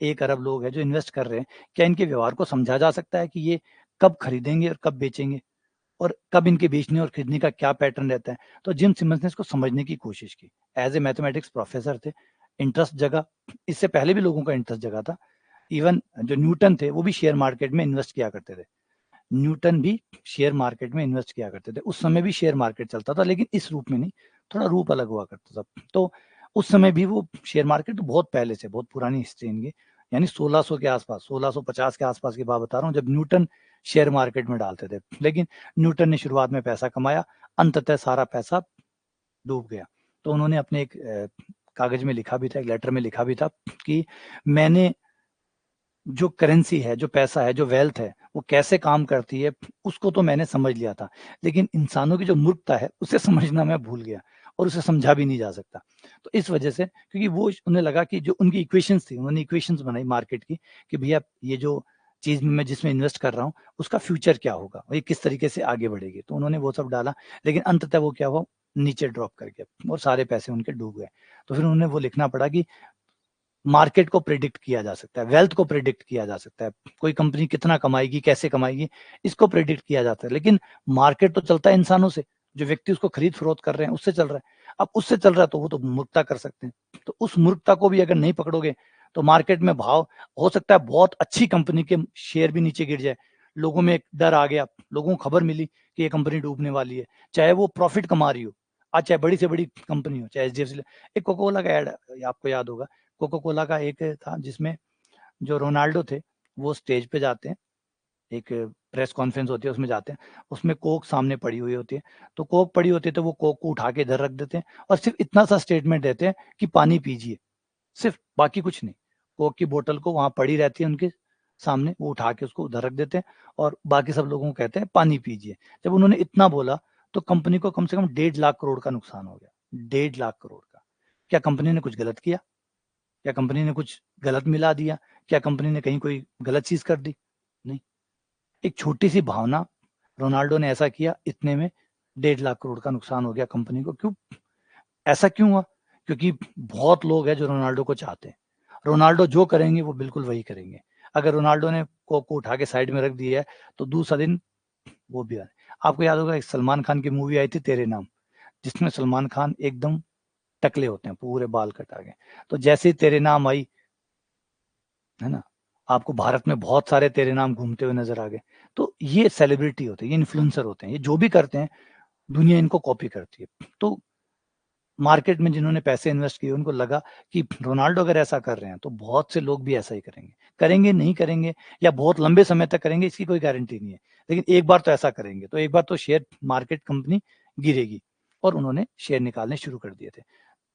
1 अरब लोग हैं जो इन्वेस्ट कर रहे हैं, क्या इनके व्यवहार को समझा जा सकता है कि ये कब खरीदेंगे और कब बेचेंगे और कब इनके बेचने और खरीदने का क्या पैटर्न रहता है? तो जिम सिमंस ने इसको समझने की कोशिश की। एज़ ए मैथमेटिक्स प्रोफेसर थे, इंटरेस्ट जगा, इससे पहले भी लोगों का इंटरेस्ट जगा था। इवन जो न्यूटन थे, वो भी शेयर मार्केट में इन्वेस्ट किया करते थे। न्यूटन भी शेयर मार्केट में इन्वेस्ट किया करते थे। उस समय भी शेयर मार्केट चलता था, लेकिन इस रूप में नहीं, थोड़ा रूप अलग हुआ करता था। तो उस समय भी वो शेयर मार्केट तो बहुत पहले से, बहुत पुरानी हिस्ट्री इनकी, यानी 1600 के आसपास, 1650 के आसपास की बात बता रहा हूँ, जब न्यूटन शेयर मार्केट में डालते थे। लेकिन न्यूटन ने शुरुआत में पैसा कमाया, अंततः सारा पैसा डूब गया। तो उन्होंने अपने एक कागज में लिखा भी था, एक लेटर में लिखा भी था कि मैंने जो करेंसी है, जो पैसा है, जो वेल्थ है, वो कैसे काम करती है, उसको तो मैंने समझ लिया था। लेकिन इंसानों की जो मूर्खता है, उसे समझना मैं भूल गया और उसे समझा भी नहीं जा सकता। तो इस वजह से, क्योंकि वो उन्हें लगा कि जो उनकी इक्वेशंस थी, उन्होंने इक्वेशंस बनाई मार्केट की कि भैया ये जो चीज़ मैं जिसमें इन्वेस्ट कर रहा हूँ, उसका फ्यूचर क्या होगा? और ये किस तरीके से आगे बढ़ेगी? तो उन्होंने वो सब डाला, लेकिन अंततः वो क्या हुआ? नीचे ड्रॉप कर गया और सारे पैसे उनके डूब गए। तो फिर उन्होंने वो लिखना पड़ा कि मार्केट को प्रेडिक्ट किया जा सकता है, वेल्थ को प्रेडिक्ट किया जा सकता है, कोई कंपनी कितना कमाएगी, कैसे कमाएगी, इसको प्रेडिक्ट किया जाता है। लेकिन मार्केट तो चलता है इंसानों से, जो व्यक्ति उसको खरीद फरोख्त कर रहे हैं, उससे चल रहा है। अब उससे चल रहा है तो वो तो मूर्खता कर सकते हैं। तो उस मूर्खता को भी अगर नहीं पकड़ोगे, तो मार्केट में भाव हो सकता है बहुत अच्छी कंपनी के शेयर भी नीचे गिर जाए। लोगों में एक डर आ गया, लोगों को खबर मिली कि ये कंपनी डूबने वाली है, चाहे वो प्रॉफिट कमा रही हो, आज चाहे बड़ी से बड़ी कंपनी हो, चाहे एचडीएफसी। एक कोका कोला का एड आपको याद होगा, कोका कोला का एक था जिसमें जो रोनाल्डो थे, वो स्टेज पे जाते हैं, एक प्रेस कॉन्फ्रेंस होती है, उसमें जाते हैं, उसमें कोक सामने पड़ी हुई होती है, तो कोक पड़ी होती है तो वो कोक को उठा के इधर रख देते हैं और सिर्फ इतना सा स्टेटमेंट देते हैं कि पानी पीजिए, सिर्फ, बाकी कुछ नहीं। कोक की बोतल को वहां पड़ी रहती है उनके सामने, वो उठा के उसको उधर रख देते हैं और बाकी सब लोगों को कहते हैं पानी पीजिए। जब उन्होंने इतना बोला तो कंपनी को कम से कम 1.5 लाख करोड़ का नुकसान हो गया, 1.5 लाख करोड़ का। क्या कंपनी ने कुछ गलत किया? क्या कंपनी ने कुछ गलत मिला दिया? क्या कंपनी ने कहीं कोई गलत चीज़ कर दी? नहीं। एक छोटी-सी भावना, रोनाल्डो ने ऐसा किया, इतने में 1.5 लाख करोड़ का नुकसान हो गया कंपनी को। क्यों? ऐसा क्यों हुआ? क्योंकि बहुत लोग हैं जो रोनाल्डो को चाहते हैं। रोनाल्डो जो करेंगे वो बिल्कुल वही करेंगे। अगर रोनाल्डो ने कोक को उठा के साइड में रख दिया है, तो दूसरा दिन वो भी आपको याद होगा एक सलमान खान की मूवी आई थी तेरे नाम, जिसमें सलमान खान एकदम टकले होते हैं, पूरे बाल कटा के। तो जैसे ही तेरे नाम आई, है ना? आपको भारत में बहुत सारे तेरे नाम घूमते हुए नज़र आ गए। तो ये सेलिब्रिटी होते हैं, ये इन्फ्लुएंसर होते हैं, ये जो भी करते हैं, दुनिया इनको कॉपी करती है। तो मार्केट में जिन्होंने पैसे इन्वेस्ट किए, उनको लगा कि रोनाल्डो अगर ऐसा कर रहे हैं, तो बहुत से लोग भी ऐसा ही करेंगे। करेंगे, नहीं करेंगे या बहुत लंबे समय तक करेंगे, इसकी कोई गारंटी नहीं है। लेकिन एक बार तो ऐसा करेंगे, तो एक बार तो शेयर मार्केट कंपनी गिरेगी और उन्होंने शेयर निकालने शुरू कर दिए थे।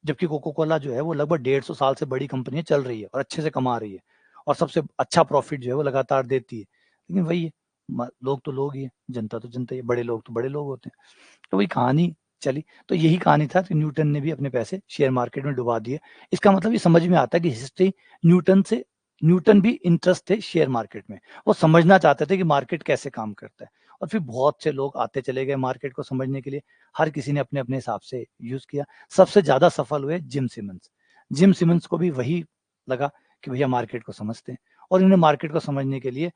जबकि कोका कोला जो है वो लगभग 150 साल से बड़ी कंपनी है, चल रही है और अच्छे से कमा रही है और सबसे अच्छा प्रॉफिट जो है वो लगातार देती है। लेकिन वही है, लोग तो लोग ही है, जनता तो जनता ही है, बड़े लोग तो बड़े लोग होते हैं। तो वही कहानी चली। तो यही कहानी था कि न्यूटन ने भी अपने पैसे शेयर मार्केट में डुबा दिए। इसका मतलब ये समझ में आता है कि हिस्ट्री न्यूटन भी इंटरेस्ट थे शेयर मार्केट में। वो समझना चाहते थे कि मार्केट कैसे काम करता है और फिर बहुत से लोग आते चले गए मार्केट को समझने के लिए। हर किसी ने अपने-अपने हिसाब से यूज़ किया। सबसे ज़्यादा सफल हुए जिम सिमंस। जिम सिमंस को भी वही लगा कि भैया मार्केट को समझते हैं और इन्होंने मार्केट को समझने के लिए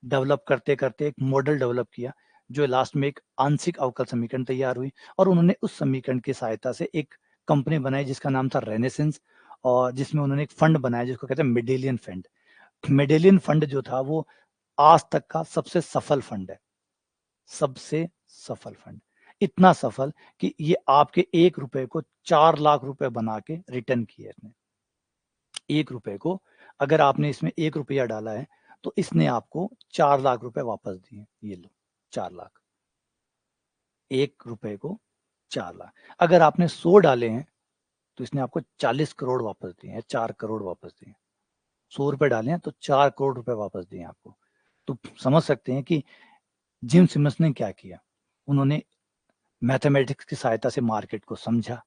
डेवलप करते-करते एक मॉडल डेवलप किया, जो लास्ट में एक आंशिक अवकल समीकरण तैयार हुई और उन्होंने उस समीकरण की सहायता से एक कंपनी बनाई जिसका नाम था रेनेसेंस और जिसमें उन्होंने एक फंड बनाया जिसको कहते हैं मेडेलियन फंड। मेडेलियन फंड जो था वो आज तक का सबसे सफल फंड है, सबसे सफल फंड। इतना सफल कि ये आपके ₹1 को 4 लाख रुपए बना के रिटर्न किए इसने। ₹1 को अगर आपने इसमें ₹1 डाला है, तो इसने आपको 4 लाख रुपए वापस दिए। ये लो, 4 लाख। ₹1 को 4 लाख। अगर आपने 100 डाले हैं, तो इसने आपको 40 करोड़ वापस दिए हैं, 4 करोड़ वापस दिए हैं। ₹100 डाले हैं, तो 4 करोड़ रुपए वापस दिए हैं आपको। तो समझ सकते हैं कि जिम सिमन्स ने क्या किया। उन्होंने मैथमेटिक्स की सहायता से मार्केट को समझा,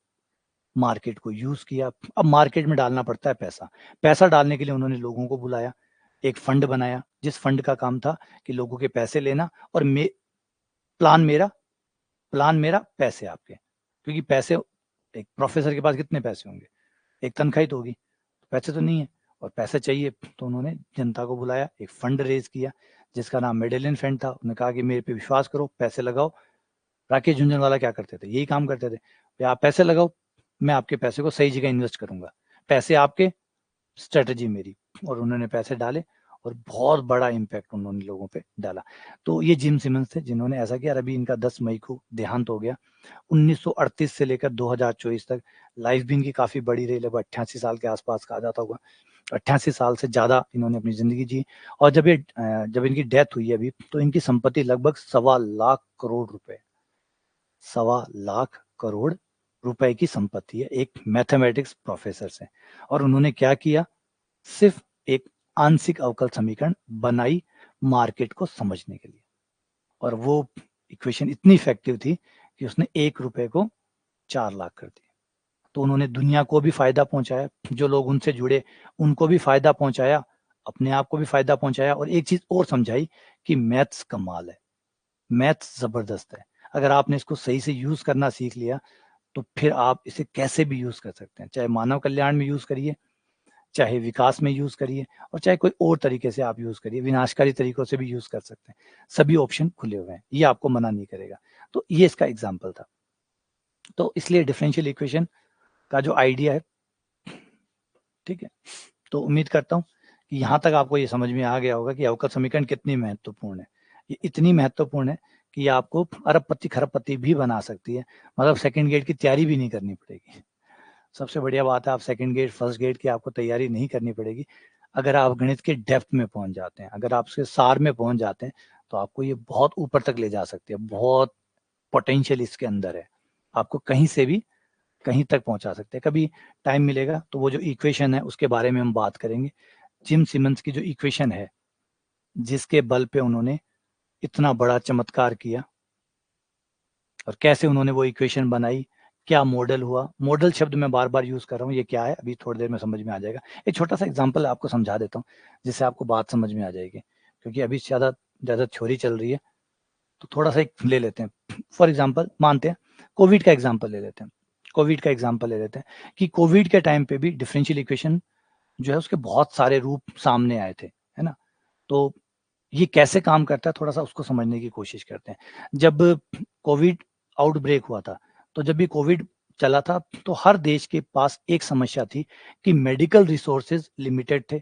मार्केट को यूज़ किया। अब मार्केट में डालना पड़ता है पैसा। पैसा डालने के लिए उन्होंने लोगों को बुलाया, एक फंड बनाया, जिस फंड का काम था कि लोगों के पैसे लेना और प्लान मेरा प्लान मेरा पैसे आपके। क्योंकि पैसे एक प्रोफ़ेसर के पास कितने पैसे होंगे? एक तनख्वाह ही तो होगी। पैसे तो नहीं है और पैसे चाहिए, तो उन्होंने जनता को बुलाया, एक फंड रेज किया जिसका नाम मेडेलियन फंड था। उन्होंने कहा कि मेरे पे विश्वास करो, पैसे लगाओ। राकेश झुनझुनवाला क्या करते थे, यही काम करते थे कि आप पैसे लगाओ, मैं आपके पैसे को सही जगह इन्वेस्ट करूंगा, पैसे आपके, स्ट्रेटजी मेरी। और उन्होंने पैसे डाले और बहुत बड़ा इम्पैक्ट उन्होंने लोगों पे डाला। तो ये जिम सिमंस थे जिन्होंने ऐसा किया। अभी इनका 10 मई को देहांत हो गया। 1938 से लेकर 2024 तक लाइफ भी इनकी काफी बड़ी रही, लगभग 88 साल के आसपास कहा जाता होगा। 88 साल से ज्यादा इन्होंने अपनी जिंदगी जी। और जब इनकी डेथ हुई है अभी, तो इनकी संपत्ति लगभग 1.25 लाख करोड़ रुपए, 1.25 लाख करोड़ रुपए की संपत्ति है, एक मैथमेटिक्स प्रोफेसर से। और उन्होंने क्या किया, सिर्फ एक आंशिक अवकल समीकरण बनाई मार्केट को समझने के लिए। और वो इक्वेशन इतनी इफेक्टिव थी कि उसने 1 रुपए को 4 लाख कर दिया। तो उन्होंने दुनिया को भी फायदा पहुंचाया, जो लोग उनसे जुड़े उनको भी फायदा पहुंचाया, अपने आप को भी फायदा पहुंचाया। और एक चीज और समझाई कि मैथ्स कमाल है, मैथ्स जबरदस्त है। अगर आपने इसको सही से यूज करना सीख लिया तो फिर आप इसे कैसे भी यूज कर सकते हैं, चाहे मानव कल्याण में यूज करिए, चाहे विकास में यूज करिए, और चाहे कोई और तरीके से आप यूज करिए, विनाशकारी तरीकों से भी यूज कर सकते हैं। सभी ऑप्शन खुले हुए हैं, ये आपको मना नहीं करेगा। तो ये इसका एग्जाम्पल था। तो इसलिए डिफरेंशियल इक्वेशन का जो आइडिया है, ठीक है, तो उम्मीद करता हूँ कि यहाँ तक आपको ये समझ में आ गया होगा कि अवकल समीकरण कितनी महत्वपूर्ण है। ये इतनी महत्वपूर्ण है कि ये आपको अरबपति खरबपति भी बना सकती है, मतलब सेकंड गेट की तैयारी भी नहीं करनी पड़ेगी। सबसे बढ़िया बात है, आप सेकंड गेट फर्स्ट गेट की आपको तैयारी नहीं करनी पड़ेगी। अगर आप गणित के डेप्थ में पहुंच जाते हैं, अगर आप उसके सार में पहुंच जाते हैं, तो आपको ये बहुत ऊपर तक ले जा सकती है। बहुत पोटेंशियल इसके अंदर है, आपको कहीं से भी कहीं तक पहुंचा सकते हैं। कभी टाइम मिलेगा तो वो जो इक्वेशन है उसके बारे में हम बात करेंगे। जिम सिमंस की जो इक्वेशन है, जिसके बल पे उन्होंने इतना बड़ा चमत्कार किया, और कैसे उन्होंने वो इक्वेशन बनाई, क्या मॉडल हुआ। मॉडल शब्द मैं बार बार यूज कर रहा हूँ, ये क्या है अभी थोड़ी देर में समझ में आ जाएगा। एक छोटा सा एग्जांपल आपको समझा देता हूँ जिससे आपको बात समझ में आ जाएगी, क्योंकि अभी ज्यादा ज्यादा थ्योरी चल रही है, तो थोड़ा सा एक ले लेते हैं। फॉर एग्जाम्पल मानते हैं कोविड का एग्जाम्पल ले लेते हैं। कोविड का एग्जाम्पल ले लेते हैं कि कोविड के टाइम पे भी डिफरेंशियल इक्वेशन जो है उसके बहुत सारे रूप सामने आए थे, है ना। तो ये कैसे काम करता है, थोड़ा सा उसको समझने की कोशिश करते हैं। जब कोविड आउटब्रेक हुआ था, तो जब भी कोविड चला था, तो हर देश के पास एक समस्या थी कि मेडिकल रिसोर्सेज लिमिटेड थे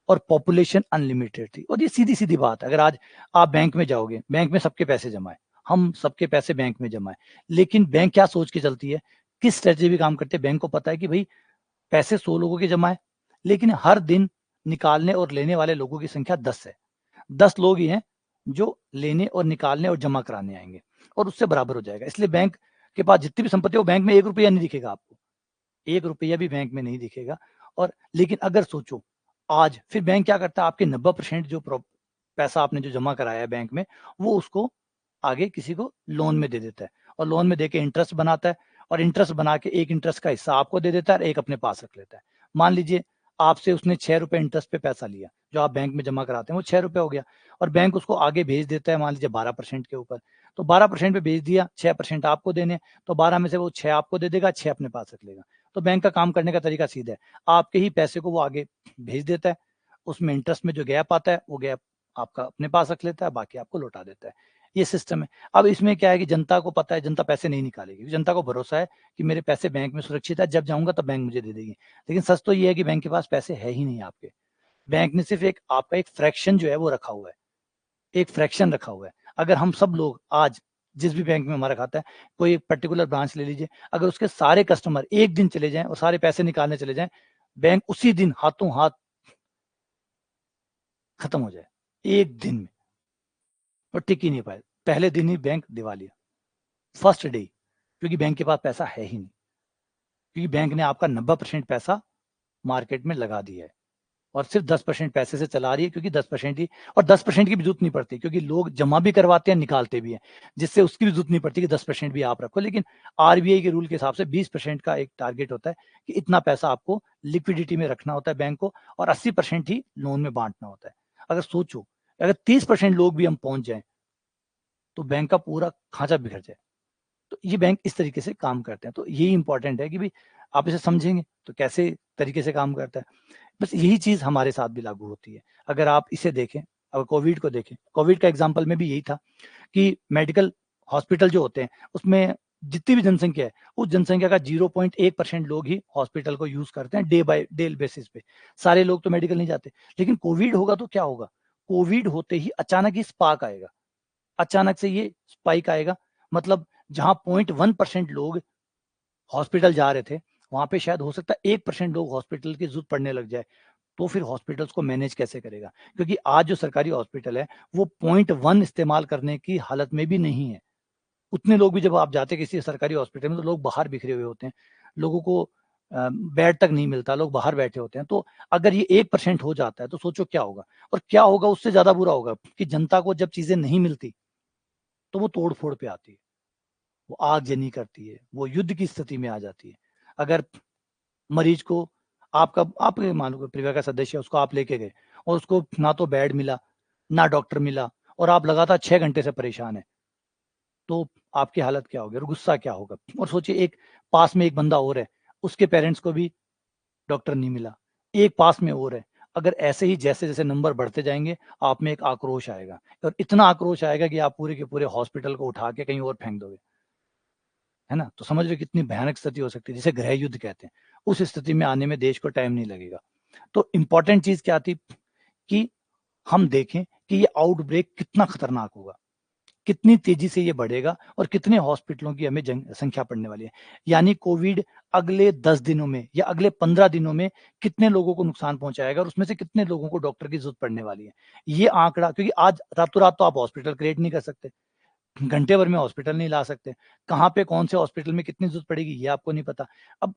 और पॉपुलेशन अनलिमिटेड थी। और ये सीधी सीधी बात है, अगर आज आप बैंक में जाओगे, बैंक में सबके पैसे जमा है, हम सबके पैसे बैंक में जमा है, लेकिन बैंक क्या सोच के चलती है, किस स्ट्रेटेजी भी काम करते हैं, बैंक को पता है कि भाई पैसे 100 लोगों के जमा है, लेकिन हर दिन निकालने और लेने वाले लोगों की संख्या 10 है। 10 लोग ही हैं जो लेने और निकालने और जमा कराने आएंगे, और उससे बराबर हो जाएगा। इसलिए बैंक के पास जितनी भी संपत्ति हो, बैंक में 1 रुपया नहीं दिखेगा आपको, 1 रुपया भी बैंक में नहीं दिखेगा। और लेकिन अगर सोचो आज, फिर बैंक क्या करता है, आपके 90% जो पैसा आपने जो जमा कराया है बैंक में, वो उसको आगे किसी को लोन में दे देता है, और लोन में देके इंटरेस्ट बनाता है, और इंटरेस्ट बना के एक इंटरेस्ट का हिस्सा आपको दे देता है और एक अपने पास रख लेता है। मान लीजिए आपसे उसने 6 रुपए इंटरेस्ट पे पैसा लिया, जो आप बैंक में जमा कराते हैं वो 6 रुपए हो गया, और बैंक उसको आगे भेज देता है मान लीजिए 12% के ऊपर। तो 12% पे भेज दिया, 6% आपको देने, तो 12 में से वो 6 आपको दे देगा, 6 अपने पास रख लेगा। तो बैंक का काम करने का तरीका सीधा है, आपके ही पैसे को वो आगे भेज देता है, उसमें इंटरेस्ट में जो गैप आता है वो गैप आपका अपने पास रख लेता है, बाकी आपको लौटा देता है। ये सिस्टम है। अब इसमें क्या है कि जनता को पता है, जनता पैसे नहीं निकालेगी, जनता को भरोसा है कि मेरे पैसे बैंक में सुरक्षित है, जब जाऊंगा तब बैंक मुझे दे देगी। लेकिन सच तो ये है कि बैंक के पास पैसे है ही नहीं आपके। बैंक ने सिर्फ एक आपका एक फ्रैक्शन जो है वो रखा हुआ है, एक फ्रैक्शन रखा हुआ है। अगर हम सब लोग आज जिस भी बैंक में हमारा खाता है, कोई एक पर्टिकुलर ब्रांच ले लीजिए, अगर उसके सारे कस्टमर एक दिन चले जाएं और सारे पैसे निकालने चले जाएं, बैंक उसी दिन हाथों हाथ खत्म हो जाए, एक दिन में, और टिक ही नहीं पाए। पहले दिन ही बैंक दिवालिया, फर्स्ट डे, क्योंकि बैंक के पास पैसा है ही नहीं, क्योंकि बैंक ने आपका 90% पैसा मार्केट में लगा दिया है, और सिर्फ 10% पैसे से चला रही है, क्योंकि 10% ही, और 10% की भी जरूरत नहीं पड़ती, क्योंकि लोग जमा भी करवाते हैं, निकालते भी हैं, जिससे उसकी भी जरूरत नहीं पड़ती कि 10% भी आप रखो। लेकिन आरबीआई के रूल के हिसाब से 20% का एक टारगेट होता है कि इतना पैसा आपको लिक्विडिटी में रखना होता है बैंक को, और 80% ही लोन में बांटना होता है। अगर सोचो, अगर 30% लोग भी हम पहुंच जाए, तो बैंक का पूरा खांचा बिखर जाए। तो ये बैंक इस तरीके से काम करते हैं। तो यही इंपॉर्टेंट है कि भाई आप इसे समझेंगे तो कैसे तरीके से काम करता है। बस यही चीज हमारे साथ भी लागू होती है। अगर आप इसे देखें, अगर कोविड को देखें, कोविड का एग्जाम्पल में भी यही था कि मेडिकल हॉस्पिटल जो होते हैं उसमें जितनी भी जनसंख्या है, उस जनसंख्या का 0.1% लोग ही हॉस्पिटल को यूज करते हैं डे बाय डे बेसिस पे। सारे लोग तो मेडिकल नहीं जाते। लेकिन कोविड होगा तो क्या होगा? कोविड होते ही अचानक ही स्पार्क आएगा, अचानक से ये स्पाइक आएगा। मतलब जहां 0.1% लोग हॉस्पिटल जा रहे थे, वहां पे शायद हो सकता है 1% लोग हॉस्पिटल की जरूरत पड़ने लग जाए। तो फिर हॉस्पिटल्स को मैनेज कैसे करेगा? क्योंकि आज जो सरकारी हॉस्पिटल है वो 0.1 इस्तेमाल करने की हालत में भी नहीं है। उतने लोग भी जब आप जाते हैं किसी सरकारी हॉस्पिटल में तो लोग बाहर बिखरे हुए होते हैं, लोगों को बेड तक नहीं मिलता, लोग बाहर बैठे होते हैं। तो अगर ये 1% हो जाता है तो सोचो क्या होगा। और क्या होगा, उससे ज्यादा बुरा होगा कि जनता को जब चीजें नहीं मिलती तो वो तोड़ फोड़ पे आती है, वो आगजनी करती है, वो युद्ध की स्थिति में आ जाती है। अगर मरीज को आपके मान लो परिवार का सदस्य है, उसको आप लेके गए और उसको ना तो बेड मिला, ना डॉक्टर मिला, और आप लगातार 6 घंटे से परेशान है, तो आपकी हालत क्या होगी और गुस्सा क्या होगा। और सोचिए एक पास में एक बंदा और है, उसके पेरेंट्स को भी डॉक्टर नहीं मिला, एक पास में और है। अगर ऐसे ही जैसे जैसे नंबर बढ़ते जाएंगे, आप में एक आक्रोश आएगा, और इतना आक्रोश आएगा कि आप पूरे के पूरे हॉस्पिटल को उठा के कहीं और फेंक दोगे, है ना? तो समझ रहे कितनी भयानक स्थिति हो सकती है, जिसे गृह युद्ध कहते हैं। उस स्थिति में आने में देश को टाइम नहीं लगेगा। तो इंपॉर्टेंट चीज क्या थी कि हम देखें कि ये आउटब्रेक कितना खतरनाक होगा, कितनी तेजी से ये बढ़ेगा और कितने हॉस्पिटलों की हमें संख्या पड़ने वाली है। यानी कोविड अगले 10 दिनों में या अगले 15 दिनों में कितने लोगों को नुकसान पहुंचाएगा और उसमें से कितने लोगों को डॉक्टर की जरूरत पड़ने वाली है। ये आंकड़ा, क्योंकि आज रातों रात तो आप हॉस्पिटल क्रिएट नहीं कर सकते, घंटे भर में हॉस्पिटल नहीं ला सकते, कहाँ पे कौन से हॉस्पिटल में कितनी जरूरत पड़ेगी ये आपको नहीं पता। अब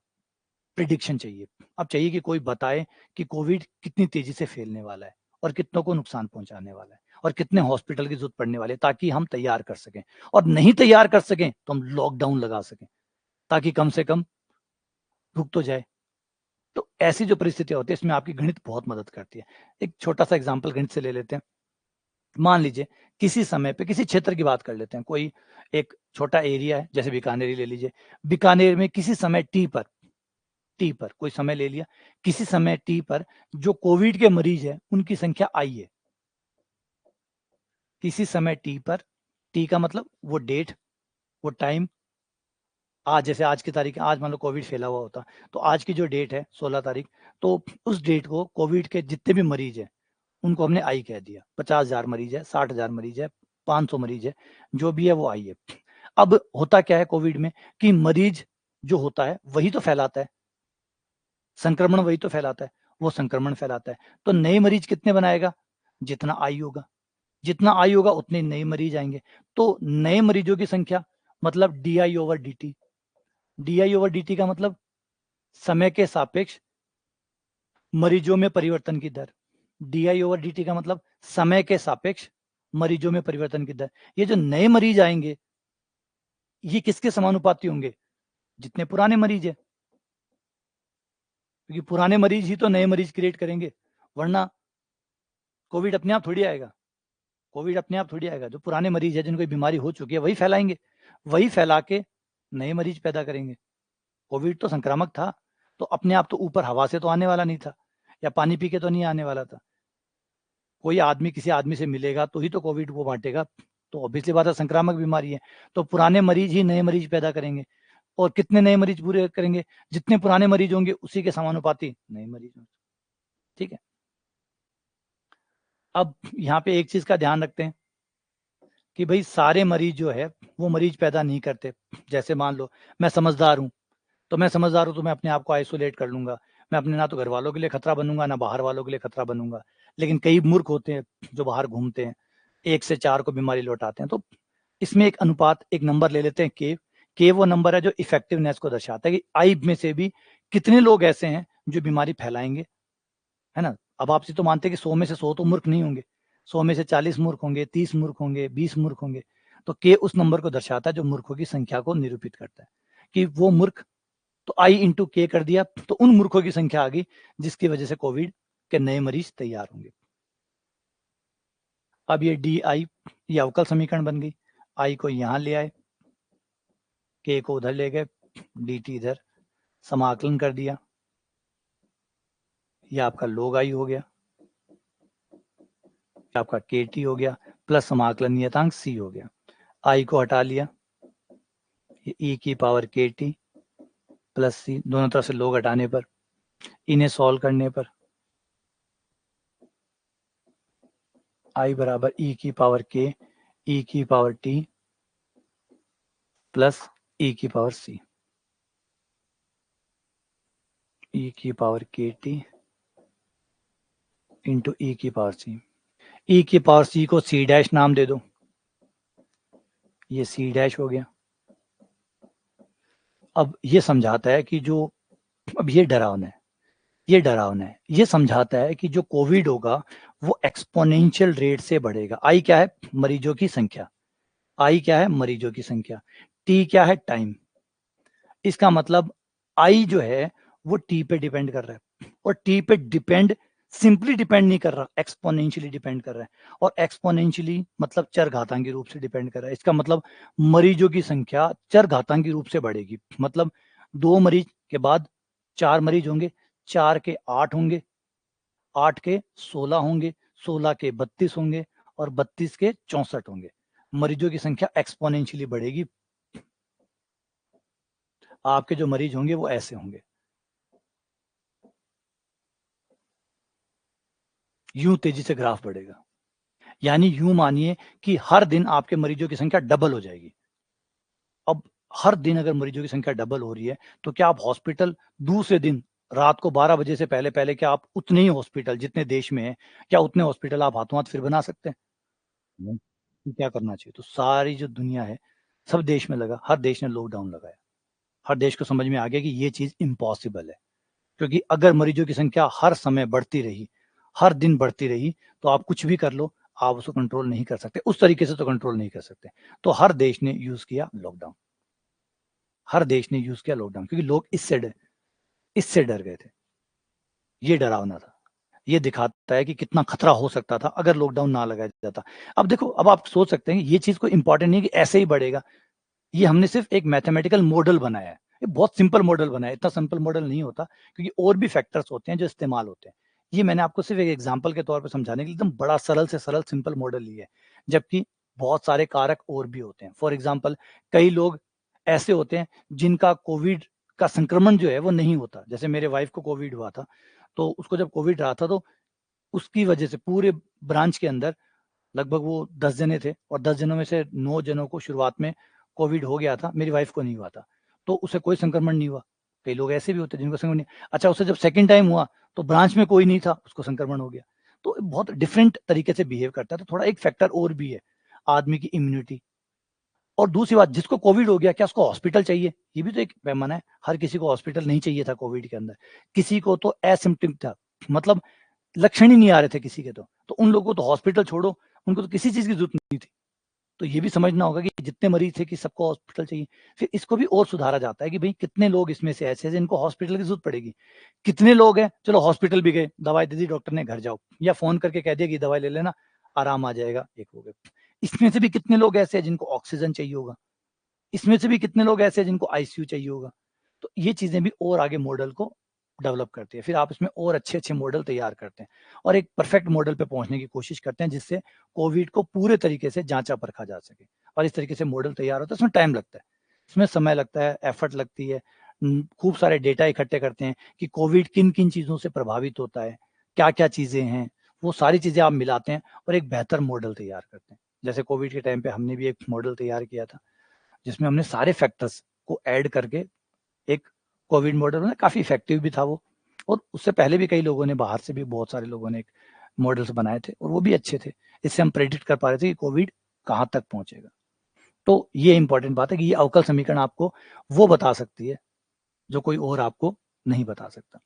प्रिडिक्शन चाहिए, अब चाहिए कि कोई बताए कि कोविड कितनी तेजी से फैलने वाला है और कितनों को नुकसान पहुंचाने वाला है और कितने हॉस्पिटल की जरूरत पड़ने वाली है, ताकि हम तैयार कर सकें। और नहीं तैयार कर सकें तो हम लॉकडाउन लगा सकें, ताकि कम से कम रुक तो जाए। तो ऐसी जो परिस्थितियां होती है इसमें आपकी गणित बहुत मदद करती है। एक छोटा सा एग्जाम्पल गणित से ले लेते हैं। मान लीजिए किसी समय पे किसी क्षेत्र की बात कर लेते हैं, कोई एक छोटा एरिया है, जैसे बीकानेर ही ले लीजिए। बीकानेर में किसी समय टी पर कोई समय ले लिया, किसी समय टी पर जो कोविड के मरीज है उनकी संख्या आई है। किसी समय टी पर, टी का मतलब वो डेट, वो टाइम। आज जैसे आज की तारीख, आज मान लो कोविड फैला हुआ होता, तो आज की जो डेट है 16 तारीख, तो उस डेट को कोविड के जितने भी मरीज है उनको हमने आई कह दिया। 50,000 मरीज है, 60,000 मरीज है, 500 मरीज है, जो भी है वो आई है। अब होता क्या है कोविड में कि मरीज जो होता है वही तो फैलाता है, संक्रमण वही तो फैलाता है, वो संक्रमण फैलाता है। तो नए मरीज कितने बनाएगा? जितना आई होगा, जितना आई होगा उतने नए मरीज आएंगे। तो नए मरीजों की संख्या मतलब DI/DT। DI/DT का मतलब समय के सापेक्ष मरीजों में परिवर्तन की दर। DI/DT का मतलब समय के सापेक्ष मरीजों में परिवर्तन की दर। ये जो नए मरीज आएंगे ये किसके समानुपाती होंगे? जितने पुराने मरीज है, क्योंकि पुराने मरीज ही तो नए मरीज क्रिएट करेंगे, वरना कोविड अपने आप थोड़ी आएगा। कोविड अपने आप थोड़ी आएगा, जो पुराने मरीज है जिनको बीमारी हो चुकी है वही फैलाएंगे, वही फैला के नए मरीज पैदा करेंगे। कोविड तो संक्रामक था, तो अपने आप तो ऊपर हवा से तो आने वाला नहीं था, या पानी पी के तो नहीं आने वाला था। कोई आदमी किसी आदमी से मिलेगा तो ही तो कोविड वो बांटेगा। तो ऑब्वियसली बात है, संक्रामक बीमारी है, तो पुराने मरीज ही नए मरीज पैदा करेंगे। और कितने नए मरीज पूरे करेंगे? जितने पुराने मरीज होंगे उसी के समानुपाती नए मरीज होंगे। ठीक है। अब यहाँ पे एक चीज का ध्यान रखते हैं कि भाई सारे मरीज जो है वो मरीज पैदा नहीं करते। जैसे मान लो मैं समझदार हूँ, तो मैं समझदार हूँ तो मैं अपने आप को आइसोलेट कर लूंगा। मैं अपने ना तो घर वालों के लिए खतरा बनूंगा ना बाहर वालों के लिए खतरा बनूंगा। लेकिन कई मूर्ख होते हैं जो बाहर घूमते हैं, 1 से 4 को बीमारी लौटाते हैं। तो इसमें एक अनुपात, एक नंबर ले लेते हैं के वो नंबर है जो इफेक्टिवनेस को दर्शाता है कि आई में से भी कितने लोग ऐसे हैं जो बीमारी फैलाएंगे, है ना? अब आपसे तो मानते हैं कि 100 में से 100 तो मूर्ख नहीं होंगे, 100 में से 40 मूर्ख होंगे, 30 मूर्ख होंगे, 20 मूर्ख होंगे। तो के उस नंबर को दर्शाता है जो मूर्खों की संख्या को निरूपित करता है कि वो मूर्ख। तो आई इंटू के कर दिया तो उन मूर्खों की संख्या आ गई जिसकी वजह से कोविड के नए मरीज तैयार होंगे। अब ये डी आई, ये अवकल समीकरण बन गई। आई को यहां ले आए, के को उधर ले गए, डी टी इधर, समाकलन कर दिया, ये आपका log i हो गया, आपका kt हो गया, प्लस समाकलन नियतांक c हो गया। i को हटा लिया, ये e की पावर kt प्लस c, दोनों तरफ से log हटाने पर, इन्हें सॉल्व करने पर i बराबर e की पावर k, e की पावर t प्लस e की पावर c, e की पावर kt इंटू e की पावर c। e की पावर c को c डैश नाम दे दो, ये c डैश हो गया। अब ये समझाता है कि जो, अब ये डरावना है, ये डरावना है, ये समझाता है कि जो कोविड होगा वो एक्सपोनेंशियल रेट से बढ़ेगा। आई क्या है? मरीजों की संख्या। आई क्या है? मरीजों की संख्या। टी क्या है? टाइम। इसका मतलब आई जो है वो टी पे डिपेंड कर रहा है, और टी पे डिपेंड सिंपली डिपेंड नहीं कर रहा, एक्सपोनेंशियली डिपेंड कर रहा है। और एक्सपोनेंशियली मतलब चरघातांकी रूप से डिपेंड कर रहा है। इसका मतलब मरीजों की संख्या चरघातांकी रूप से बढ़ेगी। मतलब 2 मरीज के बाद 4 मरीज होंगे, 4 के 8 होंगे, 8 के 16 होंगे, 16 के 32 होंगे, और 32 के 64 होंगे। मरीजों की संख्या एक्सपोनेंशियली बढ़ेगी। आपके जो मरीज होंगे वो ऐसे होंगे, यूं तेजी से ग्राफ बढ़ेगा। यानी यूं मानिए कि हर दिन आपके मरीजों की संख्या डबल हो जाएगी। अब हर दिन अगर मरीजों की संख्या डबल हो रही है, तो क्या आप हॉस्पिटल दूसरे दिन रात को 12 बजे से पहले पहले क्या आप उतने ही हॉस्पिटल जितने देश में है, क्या उतने हॉस्पिटल आप हाथों हाथ फिर बना सकते हैं? नहीं। तो क्या करना चाहिए? तो सारी जो दुनिया है, सब देश में लगा, हर देश ने लॉकडाउन लगाया। हर देश को समझ में आ गया कि ये चीज इम्पॉसिबल है, क्योंकि अगर मरीजों की संख्या हर समय बढ़ती रही, हर दिन बढ़ती रही, तो आप कुछ भी कर लो, आप उसको कंट्रोल नहीं कर सकते। उस तरीके से तो कंट्रोल नहीं कर सकते। तो हर देश ने यूज किया लॉकडाउन, हर देश ने यूज किया लॉकडाउन, क्योंकि लोग इससे डर गए थे। ये डरावना था। ये दिखाता है कि कितना खतरा हो सकता था अगर लॉकडाउन ना लगाया जाता। अब देखो, अब आप सोच सकते हैं कि ये चीज कोई इंपॉर्टेंट नहीं कि ऐसे ही बढ़ेगा। ये हमने सिर्फ एक मैथमेटिकल मॉडल बनाया है। ये बहुत सिंपल मॉडल बनाया है, इतना सिंपल मॉडल नहीं होता, क्योंकि और भी फैक्टर्स होते हैं जो इस्तेमाल होते हैं। ये मैंने आपको सिर्फ एक एग्जांपल के तौर पे समझाने के लिए एकदम बड़ा सरल से सरल सिंपल मॉडल लिया है, जबकि बहुत सारे कारक और भी होते हैं। फॉर एग्जांपल, कई लोग ऐसे होते हैं जिनका कोविड का संक्रमण जो है वो नहीं होता। जैसे मेरे वाइफ को कोविड हुआ था, तो उसको जब कोविड रहा था, तो उसकी वजह से पूरे ब्रांच के अंदर लगभग वो 10 जने थे, और 10 जनों में से 9 जनों को शुरुआत में कोविड हो गया था, मेरी वाइफ को नहीं हुआ था। तो उसे कोई संक्रमण नहीं हुआ। कई लोग ऐसे भी होते हैं जिनको संक्रमण नहीं। अच्छा, उसे जब सेकंड टाइम हुआ, तो ब्रांच में कोई नहीं था, उसको संक्रमण हो गया। तो बहुत डिफरेंट तरीके से बिहेव करता है। तो थोड़ा एक फैक्टर और भी है, आदमी की इम्यूनिटी। और दूसरी बात, जिसको कोविड हो गया, क्या उसको हॉस्पिटल चाहिए? ये भी तो एक पैमाना है। हर किसी को हॉस्पिटल नहीं चाहिए था कोविड के अंदर। किसी को तो एसिम्प्टोमेटिक था, मतलब लक्षण ही नहीं आ रहे थे किसी के। तो उन लोगों को तो हॉस्पिटल छोड़ो, उनको तो किसी चीज की जरूरत नहीं थी। तो ये भी समझना होगा कि जितने मरीज थे कि सबको हॉस्पिटल चाहिए। फिर इसको भी और सुधारा जाता है कि भाई कितने लोग इसमें से ऐसे हैं जिनको हॉस्पिटल की जरूरत पड़ेगी। कितने लोग हैं, चलो हॉस्पिटल भी गए, दवाई दे दी डॉक्टर ने, घर जाओ, या फोन करके कह दिया कि दवाई ले लेना, आराम आ जाएगा, एक हो गए। इसमें से भी कितने लोग ऐसे हैं जिनको ऑक्सीजन चाहिए होगा। इसमें से भी कितने लोग ऐसे हैं जिनको आईसीयू चाहिए होगा। तो ये चीजें भी और आगे मॉडल को डेवलप करती है। फिर आप इसमें और अच्छे अच्छे मॉडल तैयार करते हैं, और एक परफेक्ट मॉडल पे पहुंचने की कोशिश करते हैं, जिससे कोविड को पूरे तरीके से जांचा परखा जा सके। और इस तरीके से मॉडल तैयार होता है। इसमें टाइम लगता है, इसमें समय लगता है, एफर्ट लगती है। खूब सारे डेटा इकट्ठे करते हैं कि कोविड किन किन चीजों से प्रभावित होता है, क्या क्या चीजें हैं, वो सारी चीजें आप मिलाते हैं और एक बेहतर मॉडल तैयार करते हैं। जैसे कोविड के टाइम पे हमने भी एक मॉडल तैयार किया था, जिसमें हमने सारे फैक्टर्स को ऐड करके एक कोविड मॉडल बना। काफी इफेक्टिव भी था वो। और उससे पहले भी कई लोगों ने, बाहर से भी बहुत सारे लोगों ने एक मॉडल्स बनाए थे, और वो भी अच्छे थे। इससे हम प्रेडिक्ट कर पा रहे थे कि कोविड कहाँ तक पहुंचेगा। तो ये इंपॉर्टेंट बात है कि ये अवकल समीकरण आपको वो बता सकती है जो कोई और आपको नहीं बता सकता।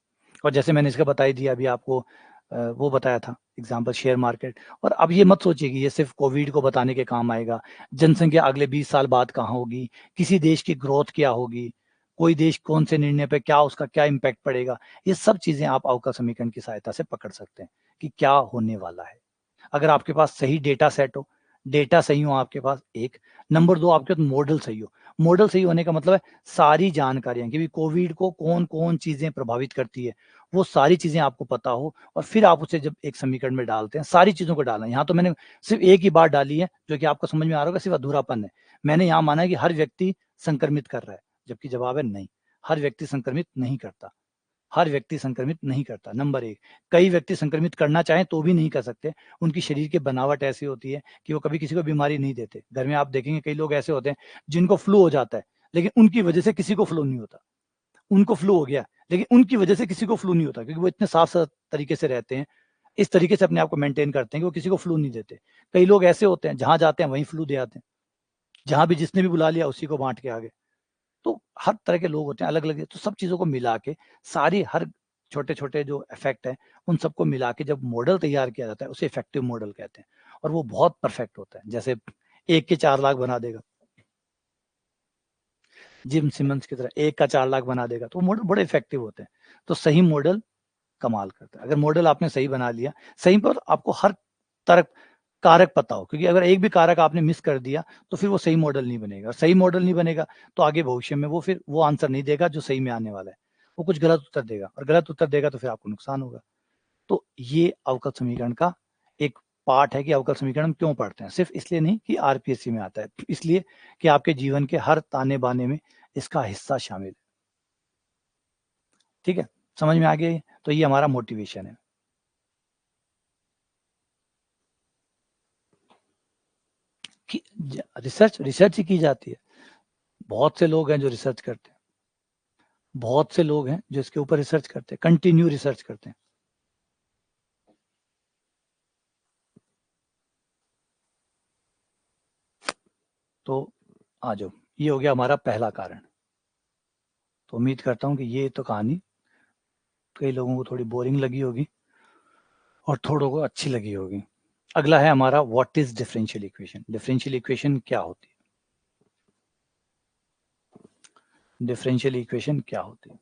और जैसे मैंने इसका बता ही दिया अभी आपको, वो बताया था एग्जाम्पल शेयर मार्केट। और अब ये मत सोचिए कि ये सिर्फ कोविड को बताने के काम आएगा। जनसंख्या अगले 20 साल बाद कहाँ होगी, किसी देश की ग्रोथ क्या होगी, कोई देश कौन से निर्णय पे क्या उसका क्या इम्पैक्ट पड़ेगा, ये सब चीजें आप अवकल समीकरण की सहायता से पकड़ सकते हैं कि क्या होने वाला है। अगर आपके पास सही डेटा सेट हो, डेटा सही हो आपके पास, एक। नंबर 2, आपके पास मॉडल सही हो। मॉडल सही होने का मतलब है सारी जानकारियां कि कोविड को कौन कौन चीजें प्रभावित करती है, वो सारी चीजें आपको पता हो, और फिर आप उसे जब एक समीकरण में डालते हैं, सारी चीजों को डालना है। यहाँ तो मैंने सिर्फ एक ही बात डाली है जो कि आपको समझ में आ रहा होगा, सिर्फ अधूरापन है। मैंने यहाँ माना है कि हर व्यक्ति संक्रमित कर रहा है, जबकि जवाब है नहीं, हर व्यक्ति संक्रमित नहीं करता। हर व्यक्ति संक्रमित नहीं करता, नंबर एक। कई व्यक्ति संक्रमित करना चाहें तो भी नहीं कर सकते। उनकी शरीर की बनावट ऐसी होती है कि वो कभी किसी को बीमारी नहीं देते। घर में आप देखेंगे कई लोग ऐसे होते हैं जिनको फ्लू हो जाता है, लेकिन उनकी वजह से किसी को फ्लू नहीं होता। उनको फ्लू हो गया, लेकिन उनकी वजह से किसी को फ्लू नहीं होता, क्योंकि वो इतने साफ तरीके से रहते हैं, इस तरीके से अपने आप को मेंटेन करते हैं कि वो किसी को फ्लू नहीं देते। कई लोग ऐसे होते हैं जहां जाते हैं वहीं फ्लू दे आते हैं, जहां भी जिसने भी बुला लिया उसी को बांट के आ गए। तो हर तरह के लोग होते हैं अलग अलग, तो सब चीजों को मिला के, सारी हर छोटे छोटे जो इफेक्ट है उन सबको मिला के जब मॉडल तैयार किया जाता है उसे इफेक्टिव मॉडल कहते हैं, और वो बहुत परफेक्ट होता है। जैसे 1 के 4 लाख बना देगा, जिम सिमंस की तरह 1 का 4 लाख बना देगा, तो मॉडल बड़े इफेक्टिव होते हैं। तो सही मॉडल कमाल करता है। अगर मॉडल आपने सही बना लिया, सही पर आपको हर तरह कारक पता हो, क्योंकि अगर एक भी कारक आपने मिस कर दिया तो फिर वो सही मॉडल नहीं बनेगा। और सही मॉडल नहीं बनेगा तो आगे भविष्य में वो फिर वो आंसर नहीं देगा जो सही में आने वाला है, वो कुछ गलत उत्तर देगा, और गलत उत्तर देगा तो फिर आपको नुकसान होगा। तो ये अवकल समीकरण का एक पार्ट है कि अवकल समीकरण हम क्यों पढ़ते हैं। सिर्फ इसलिए नहीं कि आरपीएससी में आता है, इसलिए कि आपके जीवन के हर ताने बाने में इसका हिस्सा शामिल है। ठीक है, समझ में आ गया ये? तो ये हमारा मोटिवेशन है कि रिसर्च रिसर्च ही की जाती है। बहुत से लोग हैं जो रिसर्च करते हैं, बहुत से लोग हैं जो इसके ऊपर रिसर्च करते हैं, कंटिन्यू रिसर्च करते हैं। तो आ जाओ, ये हो गया हमारा पहला कारण। तो उम्मीद करता हूँ कि ये तो कहानी कई लोगों को थोड़ी बोरिंग लगी होगी और थोड़ों को अच्छी लगी होगी। अगला है हमारा what is differential equation. Differential equation क्या होती है? डिफरेंशियल इक्वेशन क्या होती है?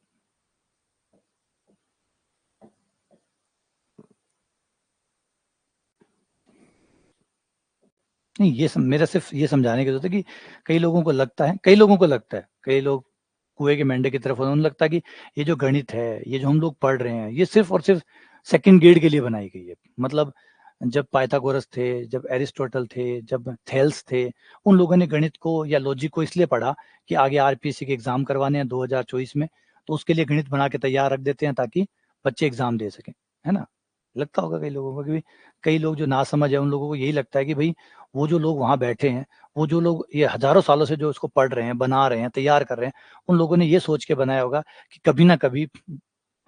नहीं, ये मेरा सिर्फ ये समझाने की जरूरत है कि कई लोग कुएं के मेंढे की तरफ होते हैं, उन्हें लगता है कि ये जो गणित है, ये जो हम लोग पढ़ रहे हैं, ये सिर्फ और सिर्फ सेकंड ग्रेड के लिए बनाई गई है। मतलब जब पाइथागोरस थे, जब एरिस्टोटल थे, जब थेल्स थे, उन लोगों ने गणित को या लॉजिक को इसलिए पढ़ा कि आगे आरपीएससी के एग्जाम करवाने हैं 2024 में, तो उसके लिए गणित बना के तैयार रख देते हैं ताकि बच्चे एग्जाम दे सकें, है ना? लगता होगा कई लोगों को, क्योंकि कई लोग जो नासमझ है उन लोगों को यही लगता है कि भाई वो जो लोग वहां बैठे हैं, वो जो लोग ये हजारों सालों से जो इसको पढ़ रहे हैं, बना रहे हैं, तैयार कर रहे हैं, उन लोगों ने ये सोच के बनाया होगा कि कभी ना कभी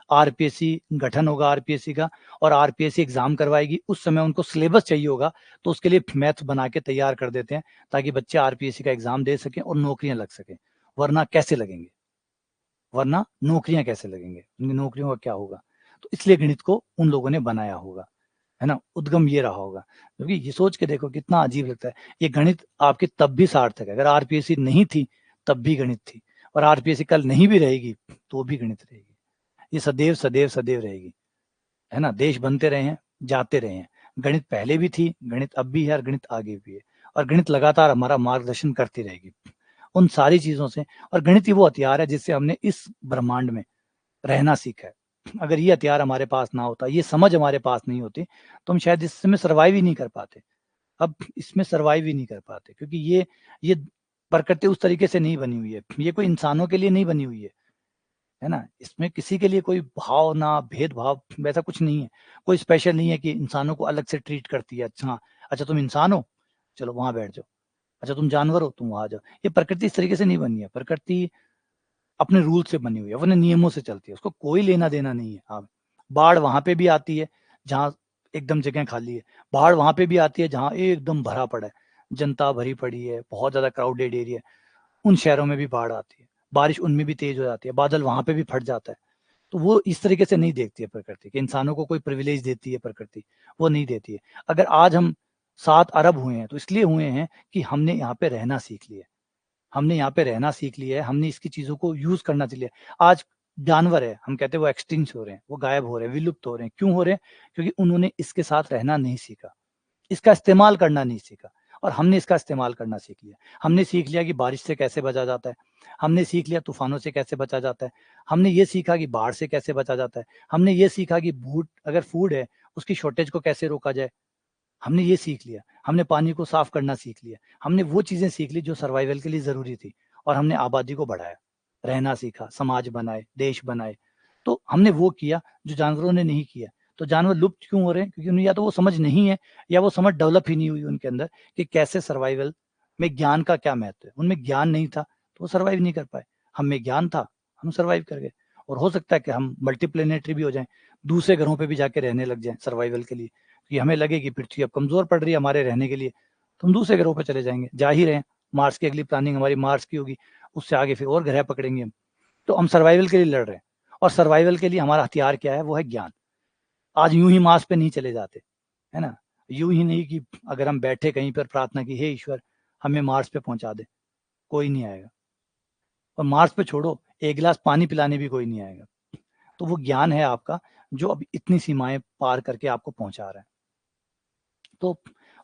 आरपीएससी गठन होगा आरपीएससी का, और आरपीएससी एग्जाम करवाएगी, उस समय उनको सिलेबस चाहिए होगा, तो उसके लिए मैथ बना के तैयार कर देते हैं ताकि बच्चे आरपीएससी का एग्जाम दे सकें और नौकरियां लग सकें। वरना कैसे लगेंगे? वरना नौकरियां कैसे लगेंगे? उनकी नौकरियों का क्या होगा? तो इसलिए गणित को उन लोगों ने बनाया होगा, है ना? उद्गम ये रहा होगा। क्योंकि ये सोच के देखो कितना अजीब लगता है, ये गणित आपकी तब भी सार्थक है, अगर आरपीएससी नहीं थी तब भी गणित थी, और आरपीएससी कल नहीं भी रहेगी तो भी गणित रहेगी। ये सदैव सदैव सदैव रहेगी, है ना? देश बनते रहे हैं, जाते रहे हैं, गणित पहले भी थी, गणित अब भी है, और गणित आगे भी है, और गणित लगातार हमारा मार्गदर्शन करती रहेगी उन सारी चीजों से। और गणित ही वो हथियार है जिससे हमने इस ब्रह्मांड में रहना सीखा है। अगर ये हथियार हमारे पास ना होता, ये समझ हमारे पास नहीं होती, तो हम शायद इसमें सर्वाइव ही नहीं कर पाते। अब इसमें सर्वाइव ही नहीं कर पाते, क्योंकि ये प्रकृति उस तरीके से नहीं बनी हुई है, ये कोई इंसानों के लिए नहीं बनी हुई है ना? इसमें किसी के लिए कोई भावना, भेदभाव वैसा कुछ नहीं है। कोई स्पेशल नहीं है कि इंसानों को अलग से ट्रीट करती है। अच्छा, अच्छा तुम इंसान हो, चलो वहाँ बैठ जाओ। अच्छा तुम जानवर हो, तुम वहाँ जाओ। ये प्रकृति इस तरीके से नहीं बनी है। प्रकृति अपने रूल से बनी हुई है, अपने नियमों से चलती है, उसको कोई लेना देना नहीं है। हाँ, बाढ़ वहां पे भी आती है जहाँ एकदम जगह खाली है, बाढ़ वहां पे भी आती है जहाँ एकदम भरा पड़ा है, जनता भरी पड़ी है, बहुत ज्यादा क्राउडेड एरिया, उन शहरों में भी बाढ़ आती है, बारिश उनमें भी तेज हो जाती है, बादल वहां पे भी फट जाता है। तो वो इस तरीके से नहीं देखती है प्रकृति कि इंसानों को कोई प्रिविलेज देती है प्रकृति, वो नहीं देती है। अगर आज हम 7 अरब हुए हैं तो इसलिए हुए हैं कि हमने यहाँ पे रहना सीख लिया, हमने यहाँ पे रहना सीख लिया है, हमने इसकी चीजों को यूज करना सीख लिया। आज जानवर है, हम कहते हैं वो एक्सटिंक्ट हो रहे हैं, वो गायब हो रहे हैं, विलुप्त हो रहे हैं। क्यों हो रहे हैं? क्योंकि उन्होंने इसके साथ रहना नहीं सीखा, इसका इस्तेमाल करना नहीं सीखा। और हमने इसका इस्तेमाल करना सीख लिया। हमने सीख लिया कि बारिश से कैसे बचा जाता है, हमने सीख लिया तूफानों से कैसे बचा जाता है, हमने ये सीखा कि बाढ़ से कैसे बचा जाता है, हमने ये सीखा कि अगर फूड है उसकी शॉर्टेज को कैसे रोका जाए, हमने ये सीख लिया। हमने पानी को साफ करना सीख लिया। हमने वो चीजें सीख ली जो सर्वाइवल के लिए जरूरी थी, और हमने आबादी को बढ़ाया, रहना सीखा, समाज बनाए, देश बनाए। तो हमने वो किया जो जानवरों ने नहीं किया। तो जानवर लुप्त क्यों हो रहे हैं? क्योंकि उन्हें या तो वो समझ नहीं है, या वो समझ डेवलप ही नहीं हुई उनके अंदर कि कैसे सर्वाइवल में ज्ञान का क्या महत्व है। उनमें ज्ञान नहीं था तो वो सर्वाइव नहीं कर पाए। हम में ज्ञान था, हम सर्वाइव कर गए। और हो सकता है कि हम मल्टीप्लेनेटरी भी हो जाएं, दूसरे ग्रहों पे भी जाके रहने लग जाएं सर्वाइवल के लिए, कि हमें लगे कि पृथ्वी अब कमजोर पड़ रही है हमारे रहने के लिए, तो हम दूसरे ग्रहों पर चले जाएंगे, जा ही रहे हैं। मार्स की अगली प्लानिंग हमारी मार्स की होगी, उससे आगे फिर और ग्रह पकड़ेंगे हम। तो हम सर्वाइवल के लिए लड़ रहे हैं, और सर्वाइवल के लिए हमारा हथियार क्या है? वो है ज्ञान। आज यूं ही मार्स पे नहीं चले जाते, है ना। यूं ही नहीं कि अगर हम बैठे कहीं पर प्रार्थना की, हे ईश्वर हमें मार्स पे पहुंचा दे, कोई नहीं आएगा। और मार्स पे छोड़ो, एक गिलास पानी पिलाने भी कोई नहीं आएगा। तो वो ज्ञान है आपका, जो अब इतनी सीमाएं पार करके आपको पहुंचा रहा है। तो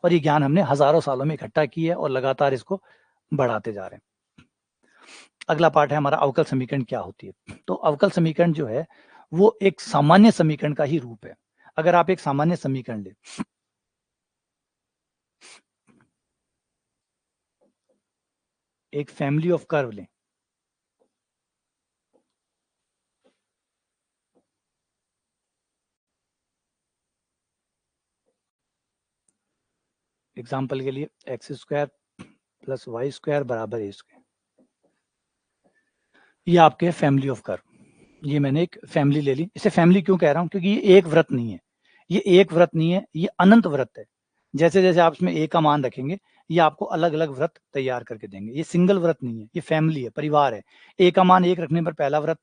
और ये ज्ञान हमने हजारों सालों में इकट्ठा की है और लगातार इसको बढ़ाते जा रहे हैं। अगला पार्ट है हमारा, अवकल समीकरण क्या होती है। तो अवकल समीकरण जो है वो एक सामान्य समीकरण का ही रूप है। अगर आप एक सामान्य समीकरण ले, एक फैमिली ऑफ कर्व लें, एग्जाम्पल के लिए x square plus y square बराबर ए स्क्वायर, ये आपके फैमिली ऑफ कर्व। ये मैंने एक फैमिली ले ली। इसे फैमिली क्यों कह रहा हूं? क्योंकि ये एक व्रत नहीं है, ये एक व्रत नहीं है, ये अनंत व्रत है। जैसे जैसे आप इसमें ए का मान रखेंगे, ये आपको अलग अलग व्रत तैयार करके देंगे। ये सिंगल व्रत नहीं है, ये फैमिली है, परिवार है। ए का मान एक रखने पर पहला व्रत,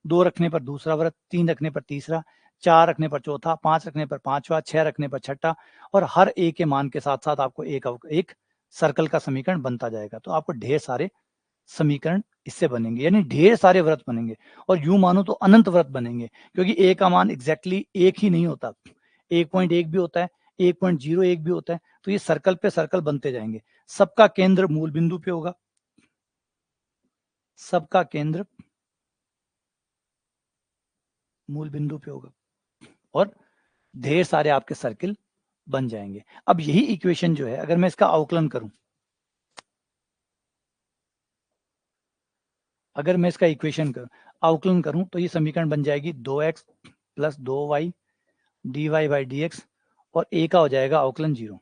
दो रखने पर दूसरा व्रत, तीन रखने पर तीसरा, चार रखने पर चौथा, पांच रखने पर पांचवा, छह रखने पर छठा, और हर ए के मान के साथ साथ आपको एक सर्कल का समीकरण बनता जाएगा। तो आपको ढेर सारे समीकरण इससे बनेंगे, यानी ढेर सारे व्रत बनेंगे। और यूं मानो तो अनंत व्रत बनेंगे, क्योंकि ए का मान एग्जैक्टली एक ही नहीं होता, 1.1 भी होता है, 1.01 भी होता है। तो ये सर्कल पे सर्कल बनते जाएंगे। सबका केंद्र मूल बिंदु पे होगा, सबका केंद्र मूल बिंदु पे होगा, और ढेर सारे आपके सर्किल बन जाएंगे। अब यही इक्वेशन जो है, अगर मैं इसका अवकलन करूं, अगर मैं इसका इक्वेशन अवकलन करूं, तो ये समीकरण बन जाएगी 2x plus 2y dy by d x, और a का हो जाएगा अवकलन 0।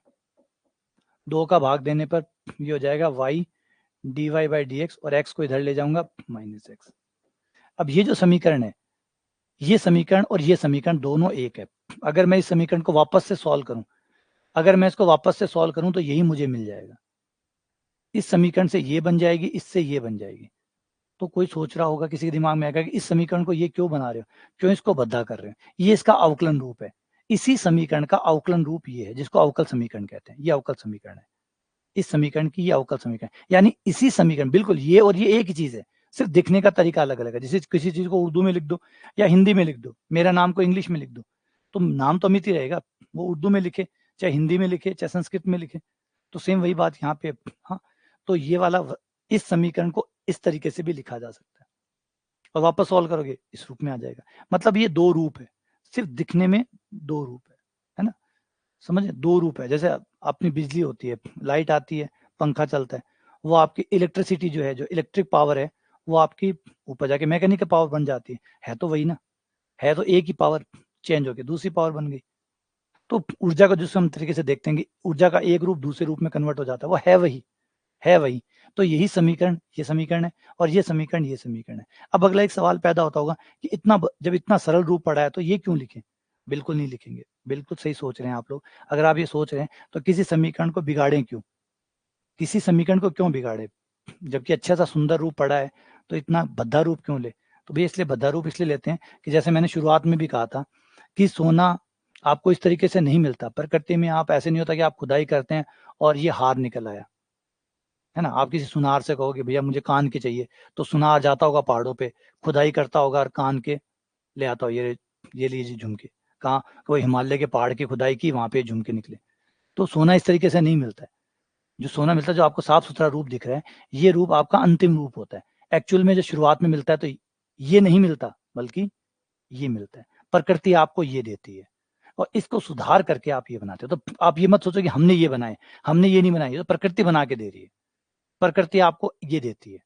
2 का भाग देने पर ये हो जाएगा y dy by d x, और x को इधर ले जाऊंगा माइनस एक्स। अब ये जो समीकरण है, ये समीकरण और ये समीकरण दोनों एक है। अगर मैं इस समीकरण को वापस से सॉल्व करूं, अगर मैं इसको वापस से सॉल्व करूं, तो यही मुझे मिल जाएगा। इस समीकरण से ये बन जाएगी, इससे ये बन जाएगी। तो कोई सोच रहा होगा, किसी के दिमाग में आएगा कि इस समीकरण को ये क्यों बना रहे हो, क्यों इसको बद्धा कर रहे हो? ये इसका अवकलन रूप है। इसी समीकरण का अवकलन रूप ये है, जिसको अवकल समीकरण कहते हैं। ये अवकल समीकरण है, इस समीकरण की ये अवकल समीकरण, यानी इसी समीकरण, बिल्कुल ये और ये एक ही चीज है, सिर्फ दिखने का तरीका अलग अलग है। जैसे किसी चीज को उर्दू में लिख दो या हिंदी में लिख दो, मेरा नाम को इंग्लिश में लिख दो, तो नाम तो अमित ही रहेगा। वो उर्दू में लिखे, चाहे हिंदी में लिखे, चाहे संस्कृत में लिखे, तो सेम वही बात यहाँ पे। हाँ, तो ये वाला इस समीकरण को इस तरीके से भी लिखा जा सकता है, और वापस सॉल्व करोगे इस रूप में आ जाएगा। मतलब ये दो रूप है, सिर्फ दिखने में दो रूप है ना। समझे, दो रूप है। जैसे अपनी बिजली होती है, लाइट आती है, पंखा चलता है, वो आपकी इलेक्ट्रिसिटी जो है, जो इलेक्ट्रिक पावर है, वो आपकी ऊपर जाके मैकेनिकल पावर बन जाती है तो वही ना, है तो एक ही पावर, चेंज होके दूसरी पावर बन गई। तो ऊर्जा का जिस हम तरीके से देखते हैं कि ऊर्जा का एक रूप दूसरे रूप में कन्वर्ट हो जाता है, वो है वही। तो यही समीकरण ये समीकरण है, और ये समीकरण ये समीकरण है। अब अगला एक सवाल पैदा होता होगा कि जब इतना सरल रूप पड़ा है तो ये क्यों लिखें? बिल्कुल नहीं लिखेंगे, बिल्कुल सही सोच रहे हैं आप लोग। अगर आप ये सोच रहे हैं तो किसी समीकरण को बिगाड़ें क्यों? किसी समीकरण को क्यों बिगाड़े, जबकि अच्छा सा सुंदर रूप पड़ा है, तो इतना भद्दा रूप क्यों ले? तो भैया इसलिए भद्दा रूप इसलिए लेते हैं कि जैसे मैंने शुरुआत में भी कहा था कि सोना आपको इस तरीके से नहीं मिलता प्रकृति में। आप ऐसे नहीं होता कि आप खुदाई करते हैं और ये हार निकल आया, है ना। आप किसी सुनार से कहोगे भैया मुझे कान के चाहिए, तो सुनार जाता होगा पहाड़ों पे, खुदाई करता होगा और कान के ले आता हो, ये लीजिए झुमके। कहाँ? वो हिमालय के पहाड़ की खुदाई की, वहां पे झुमके निकले। तो सोना इस तरीके से नहीं मिलता है। जो सोना मिलता है, जो आपको साफ-सुथरा रूप दिख रहा है, ये रूप आपका अंतिम रूप होता है। एक्चुअल में जो शुरुआत में मिलता है तो ये नहीं मिलता, बल्कि ये मिलता है। प्रकृति आपको ये देती है और इसको सुधार करके आप ये बनाते हो। तो आप ये मत सोचो कि हमने ये बनाए, हमने ये नहीं बनाए, ये तो प्रकृति बना के दे रही है। प्रकृति आपको ये देती है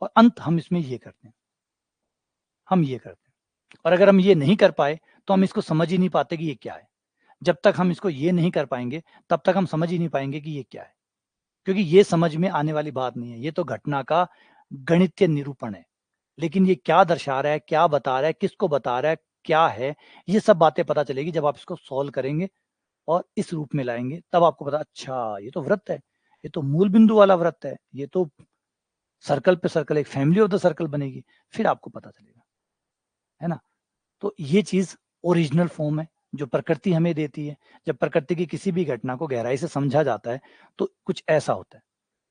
और अंत हम इसमें ये करते हैं, हम ये करते हैं। और अगर हम ये नहीं कर पाए, तो हम इसको समझ ही नहीं पाते कि ये क्या है। जब तक हम इसको ये नहीं कर पाएँगे, तब तक हम समझ ही नहीं पाएँगे कि ये क्या है। क्योंकि ये समझ में आने वाली बात नहीं है, ये तो घटना का गणितीय निरूपण है। लेकिन ये क्या दर्शा रहा है, क्या बता रहा है, किसको बता रहा है, क्या है, ये सब बातें पता चलेगी जब आप इसको सॉल्व करेंगे और इस रूप में लाएँगे, तब आपको पता अच्छा ये तो वृत्त है, ये तो मूल बिंदु वाला वृत्त है, ये तो सर्कल पे सर्कल एक फैमिली ऑफ द सर्कल बनेगी, फिर आपको पता चलेगा, है ना? तो ये चीज़ ओरिजिनल फॉर्म है, जो प्रकृति हमें देती है। जब प्रकृति की किसी भी घटना को गहराई से समझा जाता है, तो कुछ ऐसा होता है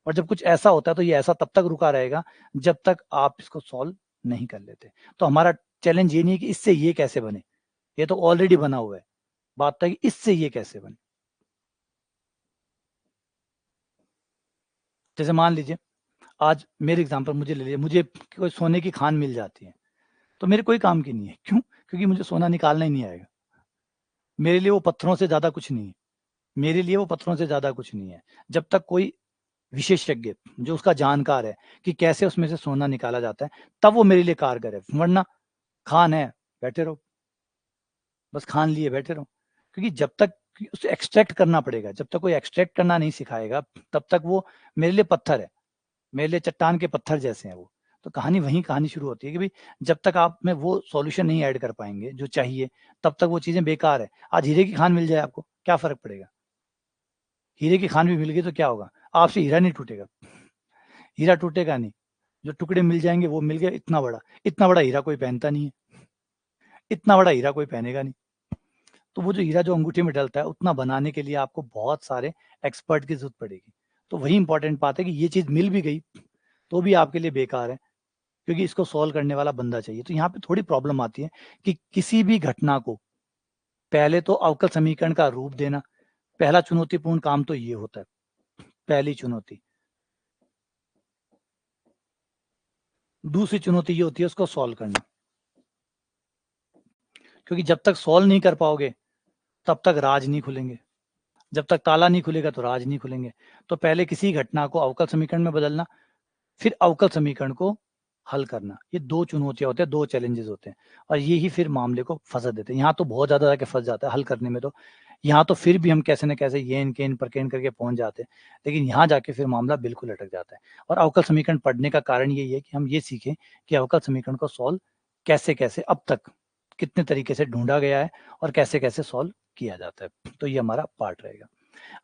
और जब कुछ ऐसा होता है, तो ये ऐसा तब तक रुका रहेगा, जब तक आप इसको सॉल्व नहीं कर लेते। तो हमारा चैलेंज ये नहीं है कि इससे ये कैसे बने, ये तो ऑलरेडी बना हुआ है। बात तो है कि इससे ये कैसे बने। जैसे मान लीजिए, आज मेरे एग्ज़ाम्पल मुझे ले लीजिए, मुझे कोई सोने की खान मिल जाती है, तो मेरे कोई काम की नहीं है। क्यों? क्योंकि मुझे सोना निकालना ही नहीं आएगा। मेरे लिए वो पत्थरों से ज़्यादा कुछ नहीं है। मेरे लिए वो पत्थरों से ज़्यादा कुछ नहीं है। जब तक कोई विशेषज्ञ जो उसका जानकार है कि कैसे उसमें से सोना निकाला जाता है, तब वो मेरे लिए कारगर है। वरना खान है, बैठे रहो, बस खान लिए बैठे रहो। क्योंकि जब तक कि उसे एक्सट्रैक्ट करना पड़ेगा, जब तक कोई एक्सट्रैक्ट करना नहीं सिखाएगा, तब तक वो मेरे लिए पत्थर है। मेरे लिए चट्टान के पत्थर जैसे हैं वो। तो कहानी वहीं कहानी शुरू होती है कि भई जब तक आप में वो सॉल्यूशन नहीं ऐड कर पाएँगे जो चाहिए, तब तक वो चीज़ें बेकार है। आज हीरे की खान मिल जाए आपको, क्या फ़र्क पड़ेगा? हीरे की खान भी मिल गई तो क्या होगा? आपसे हीरा नहीं टूटेगा, हीरा टूटेगा नहीं। जो टुकड़े मिल जाएँगे वो मिल गया इतना बड़ा हीरा कोई पहनता नहीं है, इतना बड़ा हीरा कोई पहनेगा नहीं। तो वो जो हीरा जो अंगूठी में डलता है, उतना बनाने के लिए आपको बहुत सारे एक्सपर्ट की ज़रूरत पड़ेगी। तो वही इम्पोर्टेंट बात है कि ये चीज़ मिल भी गई, तो भी आपके लिए बेकार है, क्योंकि इसको सॉल्व करने वाला बंदा चाहिए। तो यहाँ पे थोड़ी प्रॉब्लम आती है कि किसी भी घटना को पहले तो अवकल समीकरण का रूप देना, पहला चुनौतीपूर्ण काम तो ये होता है, पहली चुनौती। दूसरी चुनौती ये होती है उसको सॉल्व करना। क्योंकि जब तक सॉल्व नहीं कर पाओगे, तब तक राज नहीं खुलेंगे। जब तक ताला नहीं खुलेगा तो राज नहीं खुलेंगे। तो पहले किसी घटना को अवकल समीकरण में बदलना, फिर अवकल समीकरण को हल करना। ये 2 चुनौतियाँ होते हैं, 2 चैलेंजेज़ होते हैं और ये ही फिर मामले को फँसा देते हैं। यहाँ तो बहुत ज़्यादा जाके फँस जाता है हल करने में तो। यहाँ तो फिर भी हम कैसे न कैसे येन-केन, परकेन करके पहुँच जाते हैं। लेकिन यहाँ जाके फिर मामला बिल्कुल अटक जाता है और अवकल समीकरण पढ़ने का कारण यही है कि हम ये सीखें कि अवकल समीकरण को सॉल्व कैसे-कैसे अब तक कितने तरीके से ढूँढा गया है और कैसे-कैसे सॉल्व किया जाता है। तो ये हमारा पार्ट रहेगा।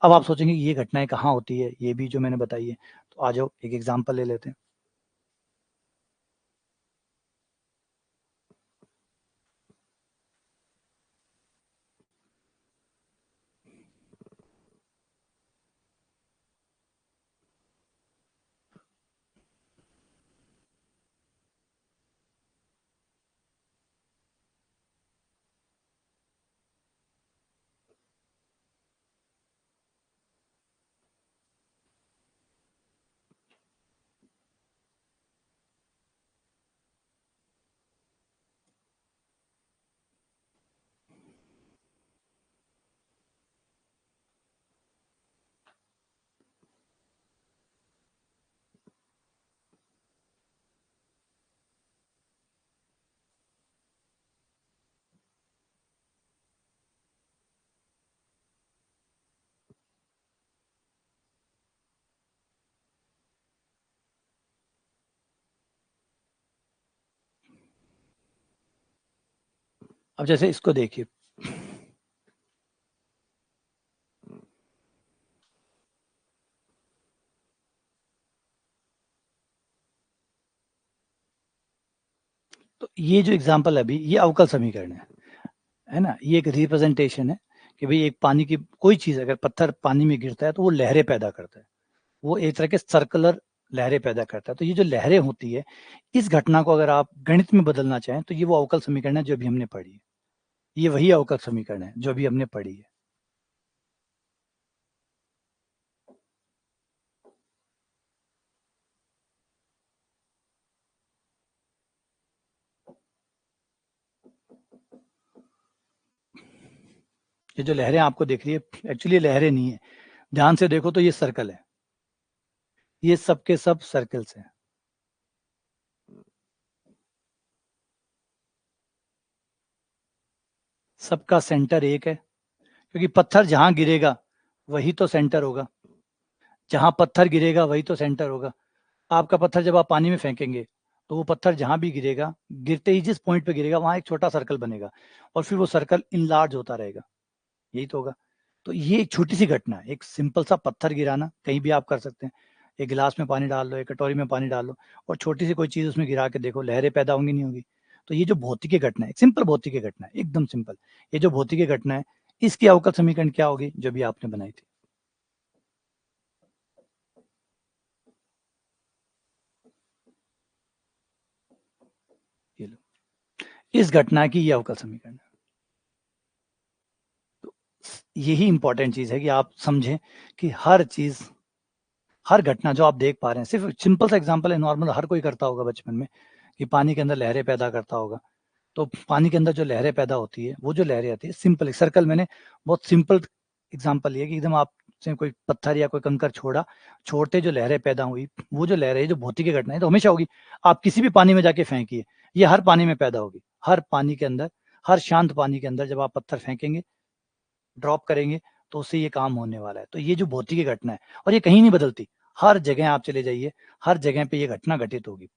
अब आप सोचेंगे ये घटनाएँ कहाँ होती है? ये भी जो मैंने बताई है। तो आ जाओ एक एग्ज़ाम्पल ले लेते हैं। अब जैसे इसको देखिए, तो ये जो एग्ज़ाम्पल है अभी ये अवकल समीकरण है ना? ये एक रिप्रेजेंटेशन है कि भई एक पानी की कोई चीज़ अगर पत्थर पानी में गिरता है तो वो लहरें पैदा करता है। वो एक तरह के सर्कुलर लहरें पैदा करता है। तो ये जो लहरें होती है, इस घटना को अगर आप गणित में बदलना चाहें तो ये वो अवकल समीकरण है जो अभी हमने पढ़ी है। ये वही अवकल समीकरण है जो अभी हमने पढ़ी है। ये जो लहरें आपको दिख रही है एक्चुअली लहरें नहीं है, ध्यान से देखो तो ये सर्कल है, ये सब के सब सर्कल्स हैं। सबका सेंटर एक है, क्योंकि पत्थर जहां गिरेगा वही तो सेंटर होगा, जहां पत्थर गिरेगा वही तो सेंटर होगा। आपका पत्थर जब आप पानी में फेंकेंगे तो वो पत्थर जहां भी गिरेगा, गिरते ही जिस पॉइंट पे गिरेगा वहां एक छोटा सर्कल बनेगा और फिर वो सर्कल इनलार्ज होता रहेगा, यही तो होगा। तो ये एक छोटी सी घटना है, एक सिंपल सा पत्थर गिराना कहीं भी आप कर सकते हैं, एक गिलास में पानी डाल लो, एक कटोरी में पानी डाल लो और छोटी सी कोई चीज उसमें गिरा के देखो, लहरें पैदा होंगी नहीं होगी। तो ये जो भौतिकी घटना है, एक सिंपल भौतिकी घटना है, एकदम सिंपल। ये जो भौतिकी घटना है, इसकी अवकल समीकरण क्या होगी जो भी आपने बनाई थी? ये लो, इस घटना की ये अवकल समीकरण है। तो यही इंपॉर्टेंट चीज है कि आप समझें कि हर चीज, हर घटना जो आप देख पा रहे हैं, सिर्फ सिंपल सा एग्जांपल है, नॉर्मल हर कोई करता होगा बचपन में कि पानी के अंदर लहरें पैदा करता होगा। तो पानी के अंदर जो लहरें पैदा होती है, वो जो लहरें आती है, सिंपल एक सर्कल, मैंने बहुत सिंपल एग्जांपल लिया कि एकदम आपसे कोई पत्थर या कोई कंकर छोड़ा, छोड़ते जो लहरें पैदा हुई, वो जो लहरें, जो भौतिक घटना है तो हमेशा होगी। आप किसी भी पानी में जाके फेंकिए, ये हर पानी में पैदा होगी, हर पानी के अंदर, हर शांत पानी के अंदर जब आप पत्थर फेंकेंगे, ड्रॉप करेंगे, तो उससे ये काम होने वाला है। तो ये जो भौतिक घटना है, और ये कहीं नहीं बदलती, हर जगह आप चले जाइए, हर जगह पे ये घटना घटित होगी।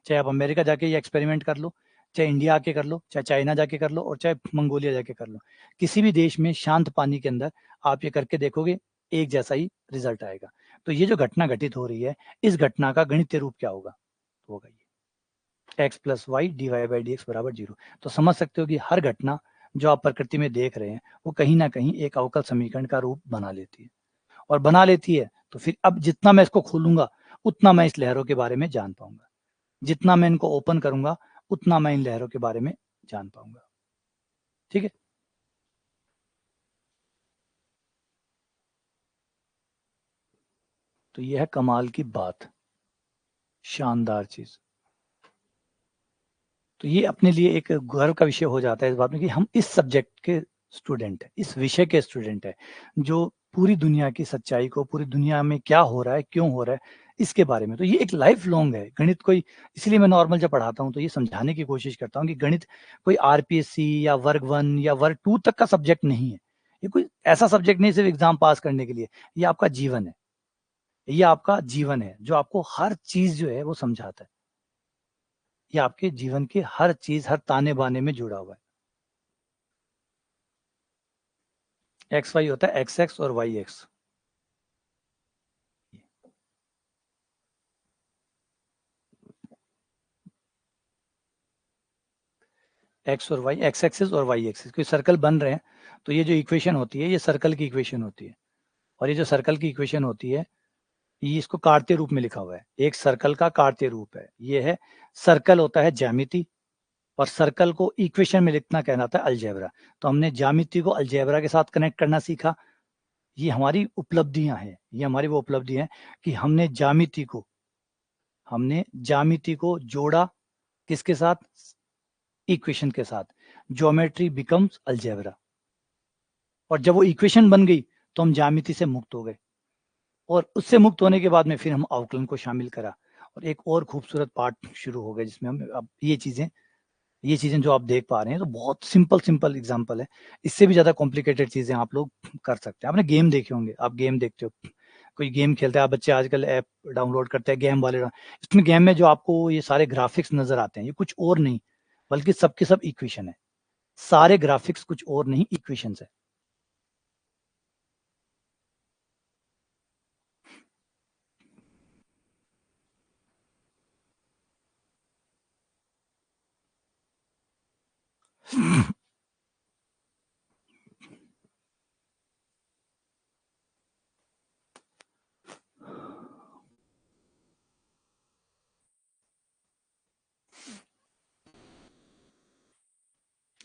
चाहे आप अमेरिका जाके ये एक्सपेरिमेंट कर लो, चाहे इंडिया आके कर लो, चाहे चाइना जाके कर लो, और चाहे मंगोलिया जाके कर लो, किसी भी देश में शांत पानी के अंदर आप ये करके देखोगे, एक जैसा ही रिजल्ट आएगा। तो ये जो घटना घटित हो रही है, इस घटना का गणितीय रूप क्या होगा? तो होगा ये x plus y d y by d x बराबर जीरो। तो समझ सकते हो कि हर घटना जो आप प्रकृति में देख रहे हैं, वो कहीं ना कहीं एक अवकल समीकरण का रूप बना लेती है, और बना लेती है तो फिर अब जितना मैं इसको खोलूंगा, उतना मैं इस लहरों के बारे में जान पाऊंगा, जितना मैं इनको ओपन करूंगा, उतना मैं इन लहरों के बारे में जान पाऊंगा। ठीक है? तो यह है कमाल की बात, शानदार चीज। तो ये अपने लिए एक गर्व का विषय हो जाता है इस बात में कि हम इस सब्जेक्ट के स्टूडेंट हैं, इस विषय के स्टूडेंट हैं, जो पूरी दुनिया की सच्चाई को, पूरी दुनिया में क्या हो रहा है, क्यों हो रहा है, इसके बारे में। तो ये एक लाइफ लॉन्ग है गणित। कोई, इसलिए मैं नॉर्मल जब पढ़ाता हूँ तो ये समझाने की कोशिश करता हूँ कि गणित कोई आरपीएससी या वर्ग 1 या वर्ग 2 तक का सब्जेक्ट नहीं है। ये कोई ऐसा सब्जेक्ट नहीं सिर्फ एग्जाम पास करने के लिए, ये आपका जीवन है। ये आपका जीवन है जो आपको हर चीज जो है वो समझाता है। ये आपके जीवन की हर चीज, हर ताने बाने में जुड़ा हुआ है। एक्स वाई होता है एक्स एक्स और वाई एक्स। एक्स और वाई, एक्स एक्सिस और वाई एक्सिस, कोई सर्कल बन रहे हैं तो ये जो इक्वेशन होती है, ये सर्कल की इक्वेशन होती है। और ये जो सर्कल की इक्वेशन होती है, ये इसको कार्तीय रूप में लिखा हुआ है, एक सर्कल का कार्तीय रूप है ये है। सर्कल होता है ज्यामिति, और सर्कल को इक्वेशन में लिखना कहलाता है अलजेब्रा। तो हमने ज्यामिति को अलजेब्रा के साथ कनेक्ट करना सीखा। ये हमारी उपलब्धियां हैं, ये हमारी वो उपलब्धि है कि हमने ज्यामिति को जोड़ा किसके साथ? इक्वेशन के साथ। Geometry becomes algebra. और जब वो इक्वेशन बन गई तो हम ज्यामिति से मुक्त हो गए, और उससे मुक्त होने के बाद में फिर हम अवकलन को शामिल करा, और एक और खूबसूरत पार्ट शुरू हो गया जिसमें हम अब ये चीजें जो आप देख पा रहे हैं, तो बहुत सिंपल सिंपल एग्जांपल है। इससे भी ज्यादा कॉम्प्लिकेटेड चीजें आप लोग कर सकते हैं। आपने गेम देखे होंगे, आप गेम देखते हो, कोई गेम खेलते हैं आप, बच्चे आजकल ऐप डाउनलोड करते हैं गेम वाले। इसमें गेम में जो आपको ये सारे ग्राफिक्स नजर आते हैं, ये कुछ और नहीं बल्कि सबके सब इक्वेशन है। सारे ग्राफिक्स कुछ और नहीं, इक्वेशंस है।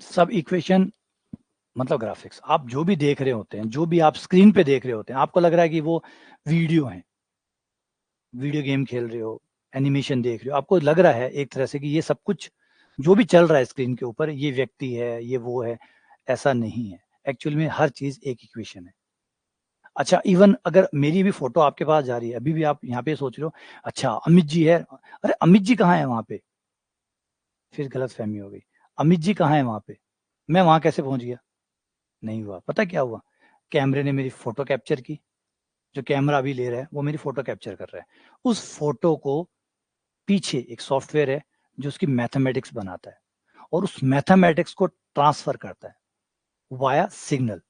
सब इक्वेशन मतलब ग्राफिक्स, आप जो भी देख रहे होते हैं, जो भी आप स्क्रीन पे देख रहे होते हैं, आपको लग रहा है कि वो वीडियो है, वीडियो गेम खेल रहे हो, एनिमेशन देख रहे हो, आपको लग रहा है एक तरह से कि ये सब कुछ जो भी चल रहा है स्क्रीन के ऊपर, ये व्यक्ति है, ये वो है। ऐसा नहीं है। एक्चुअल में हर चीज एक इक्वेशन है। अच्छा, इवन अगर मेरी भी फोटो आपके पास जा रही है, अभी भी आप यहाँ पे सोच रहे हो अच्छा अमित जी है, अरे अमित जी कहाँ है वहां पे, फिर गलत फहमी हो गई। अमित जी कहाँ है वहां पे, मैं वहां कैसे पहुंच गया? नहीं हुआ। पता क्या हुआ, कैमरे ने मेरी फोटो कैप्चर की, जो कैमरा अभी ले रहा है वो मेरी फोटो कैप्चर कर रहा है। उस फोटो को पीछे एक सॉफ्टवेयर है जो उसकी मैथमेटिक्स बनाता है, और उस मैथमेटिक्स को ट्रांसफर करता है वाया सिग्नल।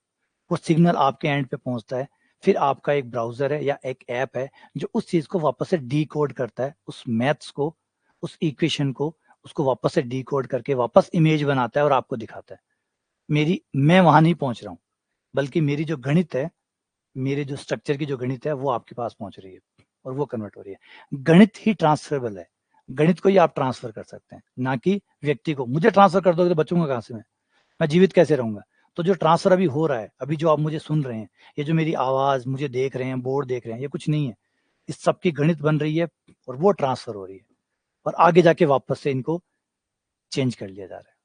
वो सिग्नल आपके एंड पे पहुंचता है, फिर आपका एक ब्राउजर है या एक ऐप है जो उस चीज को वापस से डीकोड करता है, उस मैथ्स को, उस इक्वेशन को, उसको वापस से डीकोड करके वापस इमेज बनाता है और आपको दिखाता है। मैं वहां नहीं पहुंच रहा हूँ, बल्कि मेरी जो गणित है, मेरे जो स्ट्रक्चर की जो गणित है वो आपके पास पहुंच रही है और वो कन्वर्ट हो रही है। गणित ही ट्रांसफरेबल है, गणित को ही आप ट्रांसफर कर सकते हैं, ना कि व्यक्ति को। मुझे ट्रांसफर कर दोगे तो बचूंगा कहां से मैं जीवित कैसे रहूंगा? तो जो ट्रांसफर अभी हो रहा है, अभी जो आप मुझे सुन रहे हैं, ये जो मेरी आवाज मुझे देख रहे हैं, बोर्ड देख रहे हैं, ये कुछ नहीं है। इस सब की गणित बन रही है और वो ट्रांसफर हो रही है, और आगे जाके वापस से इनको चेंज कर लिया जा रहा है।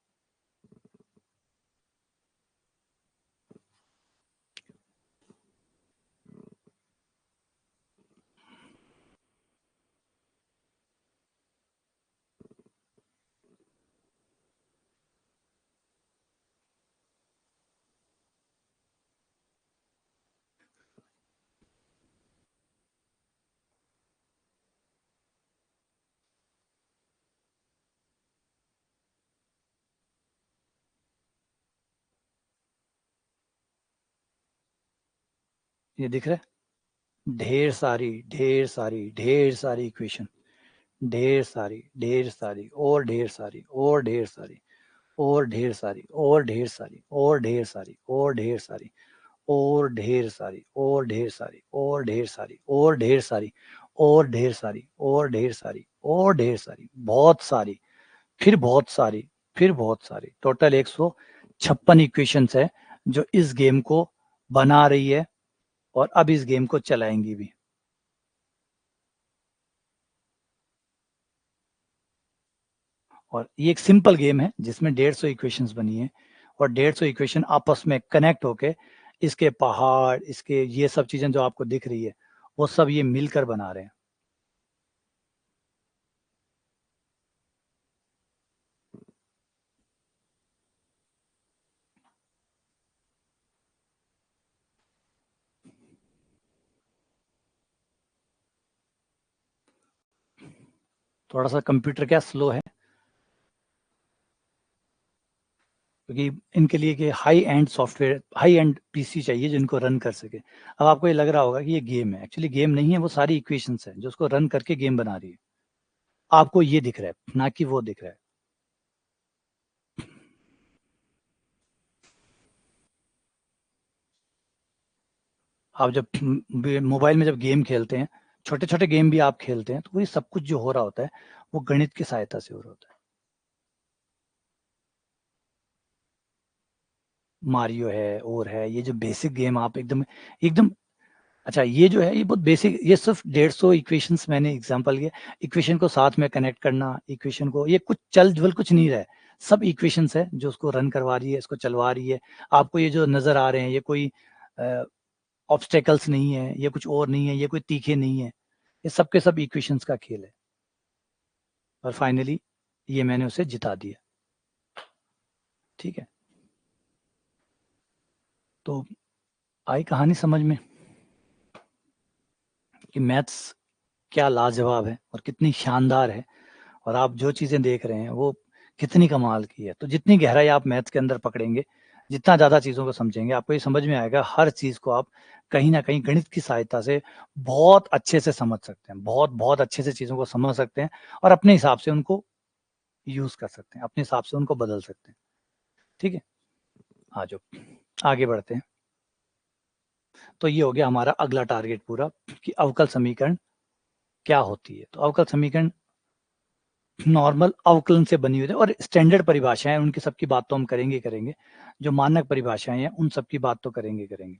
ये दिख रहा है, ढेर सारी ढेर सारी ढेर सारी इक्वेशन, ढेर सारी ढेर सारी और ढेर सारी और ढेर सारी और ढेर सारी और ढेर सारी और ढेर सारी और ढेर सारी और ढेर सारी और ढेर सारी और ढेर सारी और ढेर सारी और ढेर सारी और ढेर सारी और ढेर सारी, बहुत सारी, फिर बहुत सारी, फिर बहुत सारी, टोटल 156 इक्वेशंस है जो इस गेम को बना रही है और अब इस गेम को चलाएंगी भी। और ये एक सिंपल गेम है जिसमें 150 इक्वेशंस बनी है, और 150 इक्वेशन आपस में कनेक्ट होके इसके पहाड़, इसके ये सब चीजें जो आपको दिख रही है, वो सब ये मिलकर बना रहे हैं। थोड़ा सा कंप्यूटर क्या स्लो है, क्योंकि इनके लिए कि high and software, high and PC चाहिए जिनको रन कर सके। अब आपको ये लग रहा होगा कि ये गेम है, एक्चुअली गेम नहीं है, वो सारी इक्वेशंस है जो उसको रन करके गेम बना रही है। आपको ये दिख रहा है, ना कि वो दिख रहा है। आप जब मोबाइल में जब गेम खेलते हैं, छोटे छोटे गेम भी आप खेलते हैं, तो वही सब कुछ जो हो रहा होता है वो गणित की सहायता से हो रहा होता है। मारियो है और है, ये जो बेसिक गेम आप एकदम एकदम, अच्छा ये जो है ये बहुत बेसिक, ये सिर्फ 150 इक्वेशंस मैंने एग्जांपल लिया। इक्वेशन को साथ में कनेक्ट करना, इक्वेशन को, ये कुछ चल जुल कुछ नहीं रहा है, सब इक्वेशंस है जो उसको रन करवा रही है, इसको चलवा रही है। आपको ये जो नजर आ रहे हैं, ये कोई ऑब्स्टेकल्स नहीं है, ये कुछ और नहीं है, ये कोई तीखे नहीं है, ये सब के सब इक्वेशंस का खेल है। और फाइनली ये मैंने उसे जिता दिया। ठीक है, तो आई कहानी समझ में कि मैथ्स क्या लाजवाब है और कितनी शानदार है, और आप जो चीजें देख रहे हैं वो कितनी कमाल की है। तो जितनी गहराई आप मैथ्स के अंदर पकड़ेंगे, जितना ज्यादा चीजों को समझेंगे, आपको ये समझ में आएगा हर चीज को आप कहीं ना कहीं गणित की सहायता से बहुत अच्छे से समझ सकते हैं, बहुत बहुत अच्छे से चीजों को समझ सकते हैं, और अपने हिसाब से उनको यूज कर सकते हैं, अपने हिसाब से उनको बदल सकते हैं। ठीक है, आ जाओ आगे बढ़ते हैं। तो ये हो गया हमारा अगला टारगेट पूरा, कि अवकल समीकरण क्या होती है। तो अवकल समीकरण नॉर्मल अवकलन से बनी हुई है, और स्टैंडर्ड परिभाषाएं उनकी सबकी बात तो हम करेंगे करेंगे, जो मानक परिभाषाएं हैं उन सबकी बात तो करेंगे करेंगे।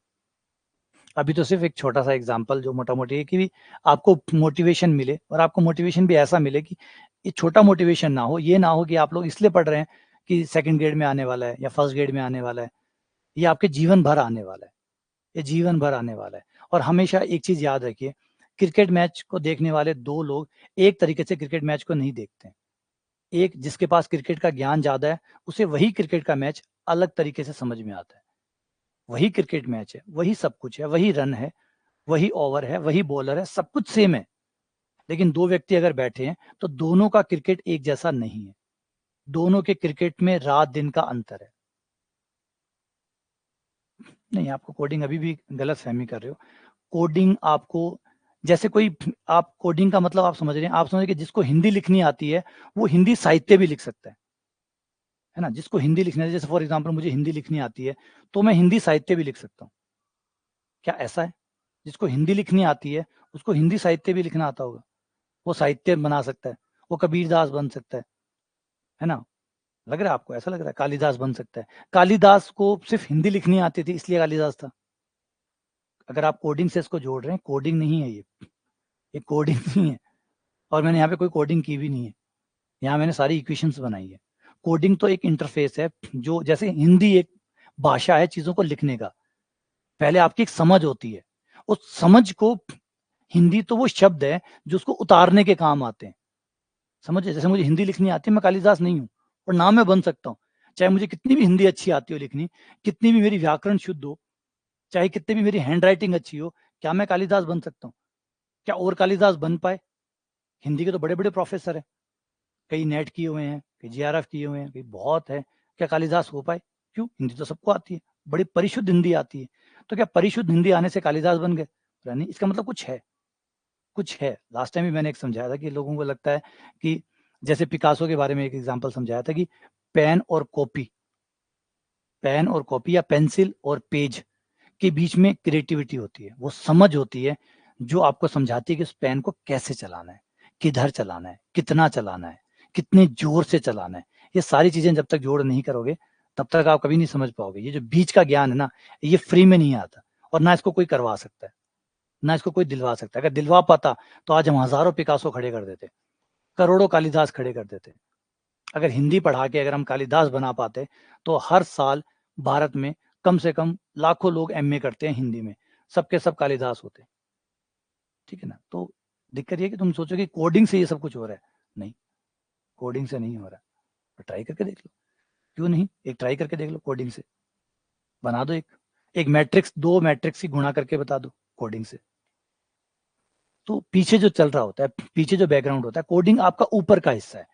अभी तो सिर्फ एक छोटा सा एग्जांपल जो मोटा मोटी है, कि आपको मोटिवेशन मिले, और आपको मोटिवेशन भी ऐसा मिले कि ये छोटा मोटिवेशन ना हो, ये ना हो कि आप लोग इसलिए पढ़ रहे हैं कि सेकंड ग्रेड में आने वाला है या फर्स्ट ग्रेड में आने वाला है, ये आपके जीवन भर आने वाला है, ये जीवन भर आने वाला है। और हमेशा एक चीज याद रखिए, क्रिकेट मैच को देखने वाले दो लोग एक तरीके से क्रिकेट मैच को नहीं देखते हैं। एक जिसके पास क्रिकेट का ज्ञान ज्यादा है, उसे वही क्रिकेट का मैच अलग तरीके से समझ में आता है। वही क्रिकेट मैच है, वही सब कुछ है, वही रन है, वही ओवर है, वही बॉलर है, सब कुछ सेम है। लेकिन दो व्यक्ति अगर बैठे हैं तो दोनों का क्रिकेट एक जैसा नहीं है। दोनों के क्रिकेट में रात दिन का अंतर है। नहीं, आपको कोडिंग अभी भी गलत फहमी कर रहे हो। कोडिंग आपको, जैसे कोई, आप कोडिंग का मतलब आप समझ रहे हैं, आप समझ रहे हैं कि जिसको हिंदी लिखनी आती है वो हिंदी साहित्य भी लिख सकता है ना। जिसको हिंदी लिखनी आती है, जैसे फॉर एग्जांपल मुझे हिंदी लिखनी आती है तो मैं हिंदी साहित्य भी लिख सकता हूँ। क्या ऐसा है? जिसको हिंदी लिखनी आती है उसको हिंदी साहित्य भी लिखना आता होगा, वो साहित्य बना सकता है, वो कबीरदास बन सकता है ना। लग रहा है आपको, ऐसा लग रहा है कालिदास बन सकता है। कालिदास को सिर्फ हिंदी लिखनी आती थी इसलिए कालिदास था। अगर आप कोडिंग से इसको जोड़ रहे हैं, कोडिंग नहीं है ये कोडिंग नहीं है। और मैंने यहाँ पे कोई कोडिंग की भी नहीं है, यहाँ मैंने सारी इक्वेशंस बनाई है। कोडिंग तो एक इंटरफेस है, जो जैसे हिंदी एक भाषा है चीजों को लिखने का। पहले आपकी एक समझ होती है, उस समझ को, हिंदी तो वो शब्द है जो उसको उतारने के काम आते हैं। समझे? जैसे मुझे हिंदी लिखनी आती है, मैं कालिदास नहीं हूँ, और ना मैं बन सकता हूँ। चाहे मुझे कितनी भी हिंदी अच्छी आती हो लिखनी, कितनी भी मेरी व्याकरण शुद्ध हो, चाहे कितनी भी मेरी हैंड राइटिंग अच्छी हो, क्या मैं कालिदास बन सकता हूँ? क्या और कालिदास बन पाए? हिंदी के तो बड़े बड़े प्रोफेसर हैं, कई नेट किए हुए हैं, कई जीआरएफ किए हुए हैं, कई बहुत है। क्या कालिदास हो पाए? क्यों? हिंदी तो सबको आती है, बड़ी परिशुद्ध हिंदी आती है। तो क्या परिशुद्ध हिंदी आने से कालिदास बन गए? नहीं, इसका मतलब कुछ है, कुछ है। लास्ट टाइम भी मैंने एक समझाया था कि लोगों को लगता है कि, जैसे पिकासो के बारे में एक एग्जांपल समझाया था कि पेन और कॉपी, पेन और कॉपी या पेंसिल और पेज के बीच में क्रिएटिविटी होती है, वो समझ होती है जो आपको समझाती है कि उस पेन को कैसे चलाना है, किधर चलाना है, कितना चलाना है, कितने जोर से चलाना है। ये सारी चीजें जब तक जोड़ नहीं करोगे तब तक आप कभी नहीं समझ पाओगे। ये जो बीच का ज्ञान है ना, ये फ्री में नहीं आता, और ना इसको कोई करवा सकता है, ना इसको कोई दिलवा सकता है। अगर दिलवा पाता तो आज हम हजारों पिकासो खड़े कर देते, करोड़ों कालिदास खड़े कर देते। अगर हिंदी पढ़ा के अगर हम कालिदास बना पाते तो हर साल भारत में कम से कम लाखों लोग एमए करते हैं हिंदी में, सबके सब कालिदास होते। ठीक है ना। तो दिक्कत ये कि तुम सोचो कि कोडिंग से ये सब कुछ हो रहा है। नहीं, कोडिंग से नहीं हो रहा। तो ट्राई करके देख लो, क्यों नहीं, एक ट्राई करके देख लो, कोडिंग से बना दो एक मैट्रिक्स, दो मैट्रिक्स की गुणा करके बता दो कोडिंग से। तो पीछे जो चल रहा होता है, पीछे जो बैकग्राउंड होता है, कोडिंग आपका ऊपर का हिस्सा है,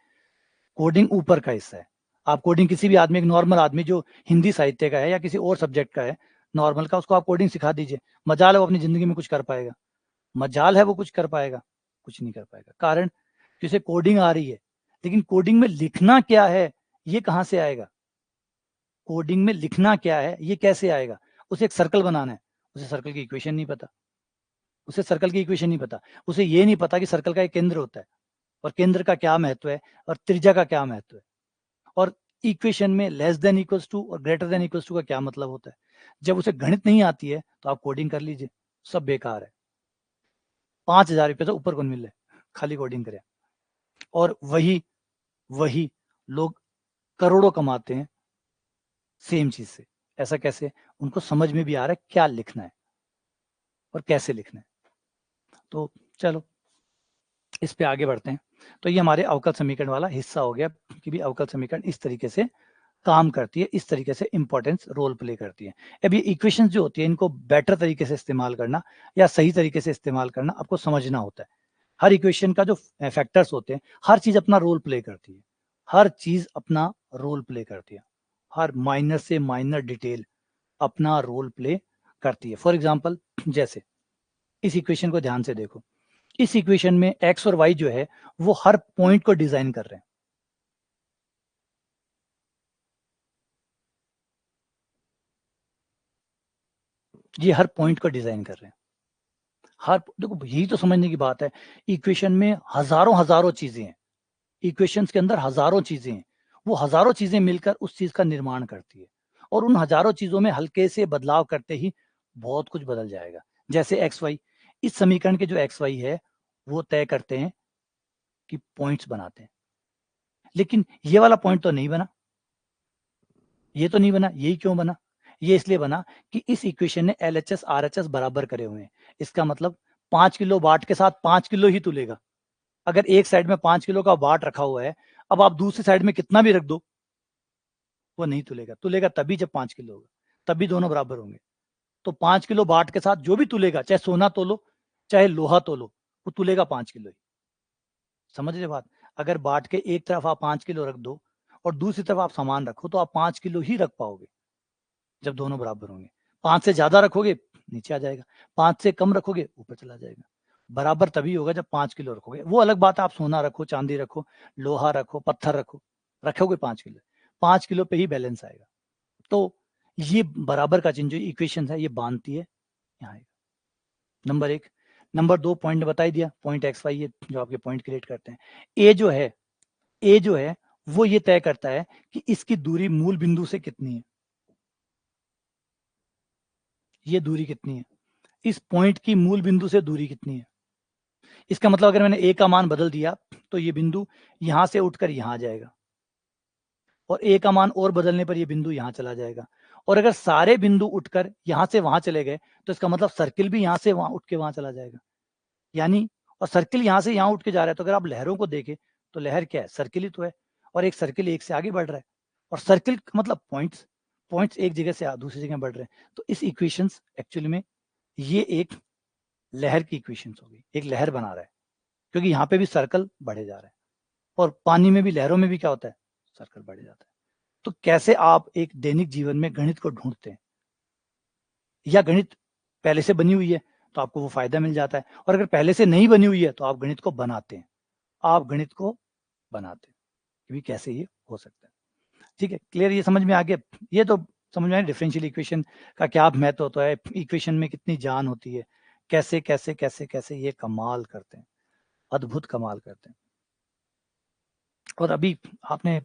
कोडिंग ऊपर का हिस्सा है। आप कोडिंग किसी भी आदमी, एक नॉर्मल आदमी जो हिंदी साहित्य का है या किसी और सब्जेक्ट का है नॉर्मल का, उसको आप कोडिंग सिखा दीजिए, मजाल है वो अपनी जिंदगी में कुछ कर पाएगा? मजाल है वो कुछ कर पाएगा? कुछ नहीं कर पाएगा। कारण कि उसे कोडिंग आ रही है, लेकिन कोडिंग में लिखना क्या है ये कहां से आएगा? कोडिंग में लिखना क्या है ये कैसे आएगा? उसे एक सर्कल बनाना है, उसे सर्कल की इक्वेशन नहीं पता, उसे सर्कल की इक्वेशन नहीं पता, उसे ये नहीं पता कि सर्कल का एक केंद्र होता है, और केंद्र का क्या महत्व है, और त्रिज्या का क्या महत्व है, और इक्वेशन में लेस देन इक्वल्स टू और ग्रेटर देन इक्वल्स टू का क्या मतलब होता है। जब उसे गणित नहीं आती है तो आप कोडिंग कर लीजिए, सब बेकार है। 5,000 रुपये से ऊपर कौन मिल रहे, खाली कोडिंग करें। और वही वही लोग करोड़ों कमाते हैं सेम चीज से। ऐसा कैसे? उनको समझ में भी आ रहा है क्या लिखना है और कैसे लिखना है। तो चलो इस पे आगे बढ़ते हैं। तो ये हमारे अवकल समीकरण वाला हिस्सा हो गया कि भी अवकल समीकरण इस तरीके से काम करती है, इस तरीके से इंपॉर्टेंस रोल प्ले करती है। अब ये इक्वेशंस जो होती है इनको बेटर तरीके से इस्तेमाल करना या सही तरीके से इस्तेमाल करना आपको समझना होता है। हर इक्वेशन का जो फैक्टर्स होते हैं, हर चीज अपना रोल प्ले करती है, हर चीज अपना रोल प्ले करती है, हर माइनर से माइनर डिटेल अपना रोल प्ले करती है। फॉर एग्जाम्पल, जैसे इस इक्वेशन को ध्यान से देखो, इस इक्वेशन में एक्स और वाई जो है वो हर पॉइंट को डिजाइन कर रहे हैं। ये हर पॉइंट को डिजाइन कर रहे हैं। हर देखो, यही तो समझने की बात है। इक्वेशन में हजारों हजारों चीजें हैं, इक्वेशंस के अंदर हजारों चीजें हैं, वो हजारों चीजें मिलकर उस चीज का निर्माण करती है, और उन हजारों चीजों में हल्के से बदलाव करते ही बहुत कुछ बदल जाएगा। जैसे एक्स वाई, इस समीकरण के जो एक्स वाई है वो तय करते हैं कि पॉइंट्स बनाते हैं। लेकिन ये वाला पॉइंट तो नहीं बना, ये तो नहीं बना, यही क्यों बना? ये इसलिए बना कि इस इक्वेशन ने LHS RHS बराबर करे हुए हैं। इसका मतलब 5 किलो वाट के साथ 5 किलो ही तुलेगा। अगर एक साइड में 5 किलो का वाट रखा हुआ है, अब आप दूसरी साइड में कितना भी रख दो, वो नहीं तुलेगा। तुलेगा तभी जब 5 किलो होगा, तभी दोनों बराबर होंगे। तो 5 किलो वाट के साथ जो भी तुलेगा, चाहे सोना तोलो चाहे लोहा तोलो, वो तुलेगा 5 किलो ही। समझ रहे बात? अगर बाट के एक तरफ आप 5 किलो रख दो और दूसरी तरफ आप सामान रखो, तो आप 5 किलो ही रख पाओगे जब दोनों बराबर होंगे। 5 से ज्यादा रखोगे नीचे आ जाएगा, 5 से कम रखोगे ऊपर चला जाएगा। बराबर तभी होगा जब 5 किलो रखोगे। वो अलग बात है, आप सोना रखो, चांदी रखो, लोहा रखो, पत्थर रखो, रखोगे 5 किलो, 5 किलो पे ही बैलेंस आएगा। तो ये बराबर का चिन्ह जो इक्वेशन है ये बांधती है यहाँ आएगा। नंबर 1। नंबर 2 पॉइंट बता ही दिया, पॉइंट एक्स वाई, ये जो आपके पॉइंट क्रिएट करते हैं। ए जो है वो ये तय करता है कि इसकी दूरी मूल बिंदु से कितनी है। ये दूरी कितनी है, इस पॉइंट की मूल बिंदु से दूरी कितनी है। इसका मतलब अगर मैंने ए का मान बदल दिया तो ये बिंदु यहां से उठकर यहां आ जाएगा, और ए का मान और बदलने पर ये बिंदु यहां चला जाएगा। और अगर सारे बिंदु उठकर यहां से वहां चले गए तो इसका मतलब सर्किल भी यहां से वहां उठ के वहां चला जाएगा। यानी, और सर्किल यहां से यहां उठ के जा रहा है, तो अगर आप लहरों को देखें तो लहर क्या है, सर्किल ही तो है। और एक सर्किल एक से आगे बढ़ रहा है, और सर्किल का मतलब पॉइंट्स, पॉइंट्स एक जगह से दूसरी जगह बढ़ रहे हैं। तो इस इक्वेशंस एक्चुअली में ये एक लहर की इक्वेशंस होगी, एक लहर बना रहा है, क्योंकि यहाँ पे भी सर्कल बढ़े जा रहा है, और पानी में भी, लहरों में भी क्या होता है, सर्कल बढ़े जाता है। तो कैसे आप एक दैनिक जीवन में गणित को ढूंढते हैं, या गणित पहले से बनी हुई है तो आपको वो फायदा मिल जाता है, और अगर पहले से नहीं बनी हुई है तो आप गणित को बनाते हैं, आप गणित को बनाते हैं कि कैसे ये हो सकता है। ठीक है, क्लियर, ये समझ में आ गया। ये तो समझ में आया डिफरेंशियल इक्वेशन का क्या महत्व होता है, इक्वेशन में कितनी जान होती है, कैसे कैसे कैसे कैसे ये कमाल करते हैं, अद्भुत कमाल करते हैं। और अभी आपने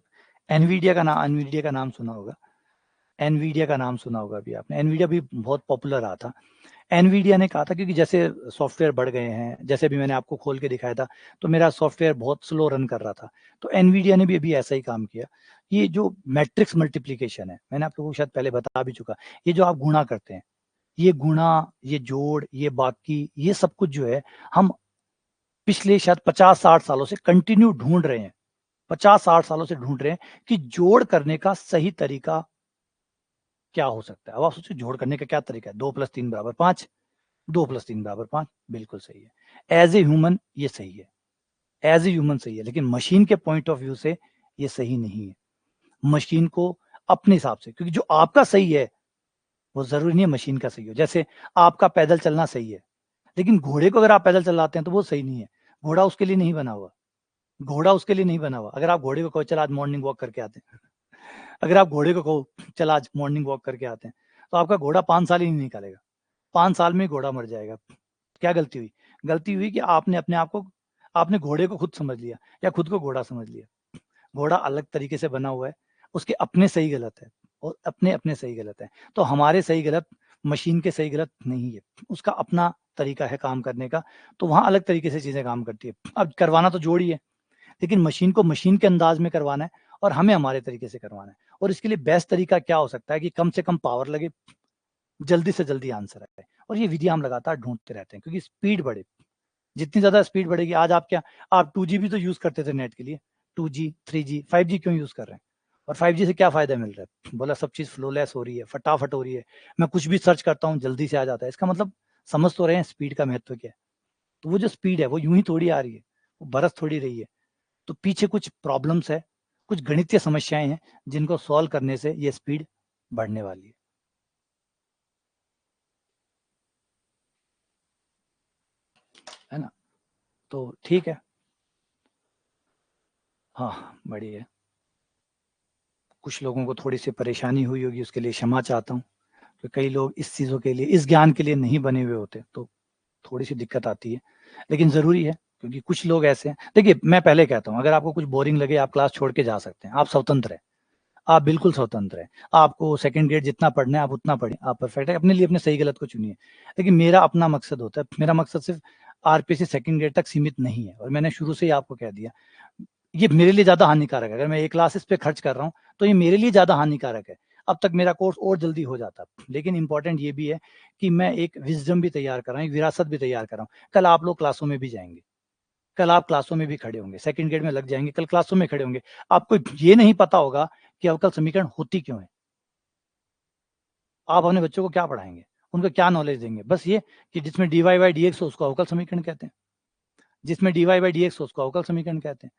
एनवीडिया का नाम सुना होगा, एनवीडिया का नाम सुना होगा अभी आपने। एनवीडिया भी बहुत पॉपुलर रहा था। एनवीडिया ने कहा था, क्योंकि जैसे सॉफ्टवेयर बढ़ गए हैं, जैसे भी मैंने आपको खोल के दिखाया था, तो मेरा सॉफ्टवेयर बहुत स्लो रन कर रहा था, तो एनवीडिया ने भी अभी ऐसा ही काम किया। ये जो मैट्रिक्स मल्टीप्लिकेशन है, मैंने आप लोगों को शायद पहले बता भी चुका, ये जो आप गुणा करते हैं, ये गुणा, ये जोड़, ये बाकी, ये सब कुछ जो है हम पिछले शायद 50-60 सालों से कंटिन्यू ढूंढ रहे हैं, 50-60 सालों से ढूंढ रहे हैं कि जोड़ करने का सही तरीका क्या हो सकता है। अब आप सोचिए जोड़ करने का क्या तरीका है, 2 + 3 = 5, 2 + 3 = 5, बिल्कुल सही है। एज ए ह्यूमन ये सही है, एज ए ह्यूमन सही है, लेकिन मशीन के पॉइंट ऑफ व्यू से ये सही नहीं है। मशीन को अपने हिसाब से, क्योंकि जो आपका सही है वो जरूरी नहीं है मशीन का सही हो। जैसे आपका पैदल चलना सही है, लेकिन घोड़े को अगर आप पैदल चलाते हैं तो वो सही नहीं है, घोड़ा उसके लिए नहीं बना हुआ, घोड़ा उसके लिए नहीं बना हुआ। अगर आप घोड़े को कहो चल आज मॉर्निंग वॉक करके आते हैं, अगर आप घोड़े को कहो चल आज मॉर्निंग वॉक करके आते हैं, तो आपका घोड़ा 5 साल ही नहीं निकालेगा, 5 साल में घोड़ा मर जाएगा। क्या गलती हुई? गलती हुई कि आपने अपने आप को, आपने घोड़े को खुद समझ लिया, या खुद को घोड़ा समझ लिया। घोड़ा अलग तरीके से बना हुआ है, उसके अपने सही गलत है, और अपने अपने सही गलत है। तो हमारे सही गलत मशीन के सही गलत नहीं है, उसका अपना तरीका है काम करने का, तो वहां अलग तरीके से चीजें काम करती है। अब करवाना तो जोड़ ही है, लेकिन मशीन को मशीन के अंदाज में करवाना है, और हमें हमारे तरीके से करवाना है। और इसके लिए बेस्ट तरीका क्या हो सकता है कि कम से कम पावर लगे, जल्दी से जल्दी आंसर आए। और ये विधि हम लगातार ढूंढते रहते हैं, क्योंकि स्पीड बढ़े, जितनी ज्यादा स्पीड बढ़ेगी। आज आप क्या, आप 2G भी तो यूज करते थे नेट के लिए, 2G 3G 5G क्यों यूज कर रहे हैं? और 5G से क्या फायदा मिल रहा है? बोला सब चीज फ्लोलेस हो रही है, फटाफट हो रही है, मैं कुछ भी सर्च करता हूँ जल्दी से आ जाता है। इसका मतलब समझ तो रहे हैं स्पीड का महत्व क्या है। तो वो जो स्पीड है वो यूं ही थोड़ी आ रही है, वो बरस थोड़ी रही है। तो पीछे कुछ प्रॉब्लम्स है, कुछ गणितीय समस्याएं हैं, जिनको सॉल्व करने से ये स्पीड बढ़ने वाली है ना। तो ठीक है, हाँ बढ़िया है। कुछ लोगों को थोड़ी सी परेशानी हुई होगी, उसके लिए क्षमा चाहता हूँ। तो कई लोग इस चीज़ों के लिए, इस ज्ञान के लिए नहीं बने हुए होते, तो थोड़ी सी दिक्कत आती है, लेकिन ज़रूरी है, क्योंकि कुछ लोग ऐसे हैं। देखिए मैं पहले कहता हूँ, अगर आपको कुछ बोरिंग लगे आप क्लास छोड़ के जा सकते हैं, आप स्वतंत्र हैं, आप बिल्कुल स्वतंत्र हैं। आपको सेकंड ग्रेड जितना पढ़ना है आप उतना पढ़ें, आप परफेक्ट है, अपने लिए अपने सही गलत को चुनिए। लेकिन मेरा अपना मकसद होता है, मेरा मकसद सिर्फ आरपीसी सेकंड ग्रेड तक सीमित नहीं है, और मैंने शुरू से ही आपको कह दिया ये मेरे लिए ज्यादा हानिकारक है। अगर मैं एक क्लास इस पे खर्च कर रहा हूँ तो ये मेरे लिए ज्यादा हानिकारक है। अब तक मेरा कोर्स और जल्दी हो जाता। लेकिन इंपॉर्टेंट ये भी है कि मैं एक विज़डम भी तैयार कर रहा हूँ, एक विरासत भी तैयार कर रहा हूँ। कल आप लोग क्लासों में भी जाएँगे, कल आप क्लासों में भी खड़े होंगे, सेकंड ग्रेड में लग जाएँगे, कल क्लासों में खड़े होंगे। आपको ये नहीं पता होगा कि अवकल समीकरण होती क्यों है? आप अपने बच्चों को क्या पढ़ाएँगे? उनको क्या नॉलेज देंगे? बस ये कि जिसमें dy बाय dx हो उसको अवकल समीकरण कहते हैं। जिसमें dy बाय dx हो उसको अवकल समीकरण कहते हैं।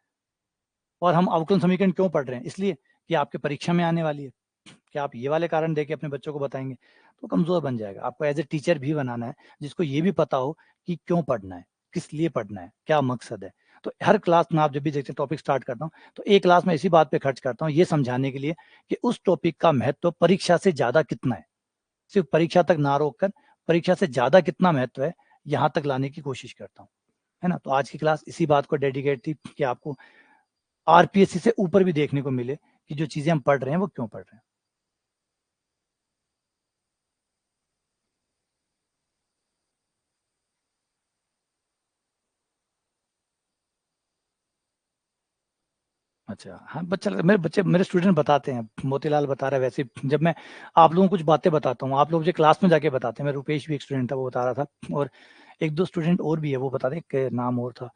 और हम अवकलन समीकरण क्यों पढ़ रहे हैं? इसलिए कि आपके परीक्षा में आने वाली है। कि आप ये वाले कारण देके अपने बच्चों को बताएँगे, तो कमज़ोर बन जाएगा। आपको एज़ अ टीचर भी बनाना है, जिसको ये भी पता हो कि क्यों पढ़ना है, किस लिए पढ़ना है, क्या मकसद है। तो हर क्लास में आप जब भी देखते हैं टॉपिक स्टार्ट करता हूँ, तो एक क्लास में इसी बात पे खर्च करता हूँ, ये समझाने के लिए कि उस टॉपिक का महत्व परीक्षा से ज़्यादा कितना है। सिर्फ़ परीक्षा तक ना रोक कर, परीक्षा से ज़्यादा कितना महत्व है, यहाँ तक लाने की कोशिश करता हूँ। है ना? तो आज की क्लास इसी बात को डेडिकेट थी कि आपको आरपीएससी से ऊपर भी देखने को मिले कि जो चीज़ें हम पढ़ रहे हैं, वो क्यों पढ़ रहे हैं। अच्छा, हाँ, मेरे स्टूडेंट बताते हैं, मोतीलाल बता रहा है वैसे जब मैं आप लोगों को कुछ बातें बताता हूँ, आप लोग मुझे क्लास में जाके बताते हैं, मैं रुपेश भी एक स्टूडेंट था, वो बता रहा था और 1-2 स्टूडेंट और भी है, वो बता रहे एक नाम और था,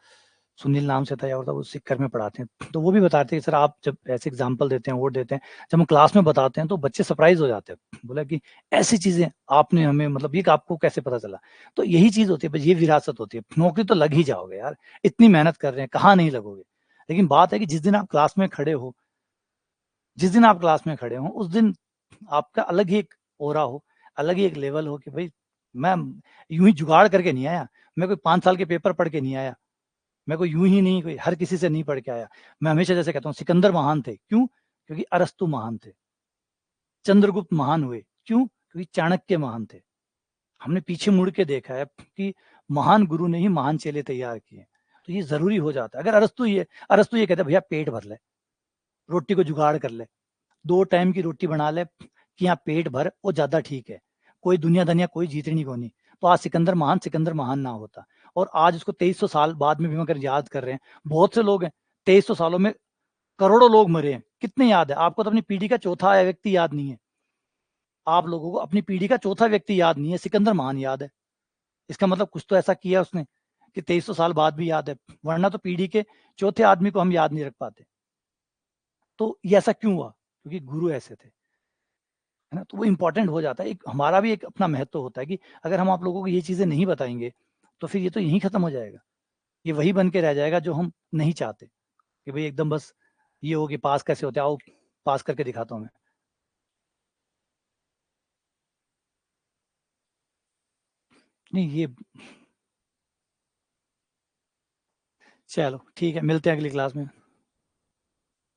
सुनील नाम से था या और था, वो सिक्कर में पढ़ाते हैं। तो वो भी बताते हैं कि सर आप जब ऐसे एग्ज़ाम्पल देते हैं, और देते हैं, जब हम क्लास में बताते हैं तो बच्चे सरप्राइज़ हो जाते हैं। बोला कि ऐसी चीज़ें आपने हमें मतलब ये आपको कैसे पता चला? तो यही चीज़ होती है, बस ये विरासत होती है। नौकरी तो लग ही जाओगे यार, इतनी मेहनत कर रहे हैं, कहाँ नहीं लगोगे? लेकिन बात है कि जिस दिन आप क्लास में खड़े हो जिस दिन आप क्लास में खड़े हो, उस दिन आपका अलग ही एक ऑरा हो, अलग ही एक लेवल हो कि भई मैं यूँ ही जुगाड़ करके नहीं आया, मैं कोई 5 साल के पेपर पढ़ के नहीं आया, मैं कोई यूँ ही नहीं कोई हर किसी से नहीं पढ़ के आया। मैं हमेशा जैसे कहता हूँ सिकंदर महान थे, क्यों? क्योंकि अरस्तु महान थे। चंद्रगुप्त महान हुए, क्यों? क्योंकि चाणक्य महान थे। हमने पीछे मुड़ के देखा है कि महान गुरु ने ही महान चेले तैयार किए। तो ये ज़रूरी हो जाता है। अगर अरस्तु ये कहता है भैया पेट भर ले, रोटी को जुगाड़ कर ले। 2 टाइम की रोटी बना ले कि हाँ पेट भर वो ज़्यादा ठीक है। कोई दुनिया-दनिया कोई जीतनी को नहीं। तो आज सिकंदर महान ना होता और आज उसको 2300 साल बाद में भी हम अगर याद कर रहे हैं, बहुत से लोग हैं, 2300 सालों में करोड़ों लोग मरे हैं। कितने याद है? आपको तो अपनी पीढ़ी का चौथा व्यक्ति याद नहीं है। आप लोगों को अपनी पीढ़ी का चौथा व्यक्ति याद नहीं है, सिकंदर महान याद है। इसका मतलब कुछ तो ऐसा किया उसने कि 2300 साल बाद भी याद है, वरना तो पीढ़ी के चौथे आदमी को हम याद नहीं रख पाते। तो ये ऐसा क्यों हुआ? क्योंकि गुरु ऐसे थे। है ना? तो वो इम्पोर्टेंट हो जाता है। एक हमारा भी एक अपना महत्व होता है कि अगर हम आप लोगों को ये चीज़ें नहीं बताएँगे, तो फिर ये तो यहीं खत्म हो जाएगा। ये वही बन के रह जाएगा जो हम नहीं चाहते, कि भई एकदम बस ये हो कि पास कैसे होते हैं, आओ पास करके दिखाता हूँ मैं। नहीं ये चलो ठीक है, मिलते हैं अगली क्लास में।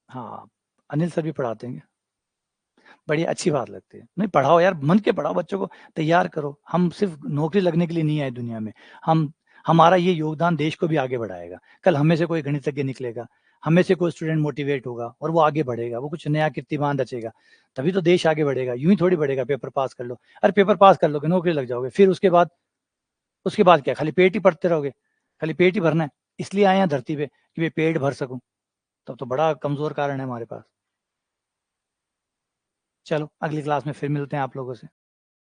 हाँ, अनिल सर भी पढ़ाते हैं। बढ़िया अच्छी बात लगती है। नहीं पढ़ाओ यार, मन के पढ़ाओ बच्चों को, तैयार करो। हम सिर्फ़ नौकरी लगने के लिए नहीं आए दुनिया में। हम हमारा ये योगदान देश को भी आगे बढ़ाएगा। कल हम में से कोई गणितज्ञ निकलेगा, हम में से कोई स्टूडेंट मोटिवेट होगा और वो आगे बढ़ेगा, वो कुछ नया कीर्तिमान रचेगा, तभी तो देश आगे बढ़ेगा। यूँ ही थोड़ी बढ़ेगा पेपर पास कर लो। अरे पेपर पास कर लोगे, नौकरी लग जाओगे, फिर उसके बाद क्या खाली पेट ही पढ़ते रहोगे? खाली पेट ही भरना है, इसलिए आए हैं धरती पे कि मैं पेट भर सकूँ, तब तो बड़ा कमज़ोर कारण है हमारे पास। चलो अगली क्लास में फिर मिलते हैं आप लोगों से।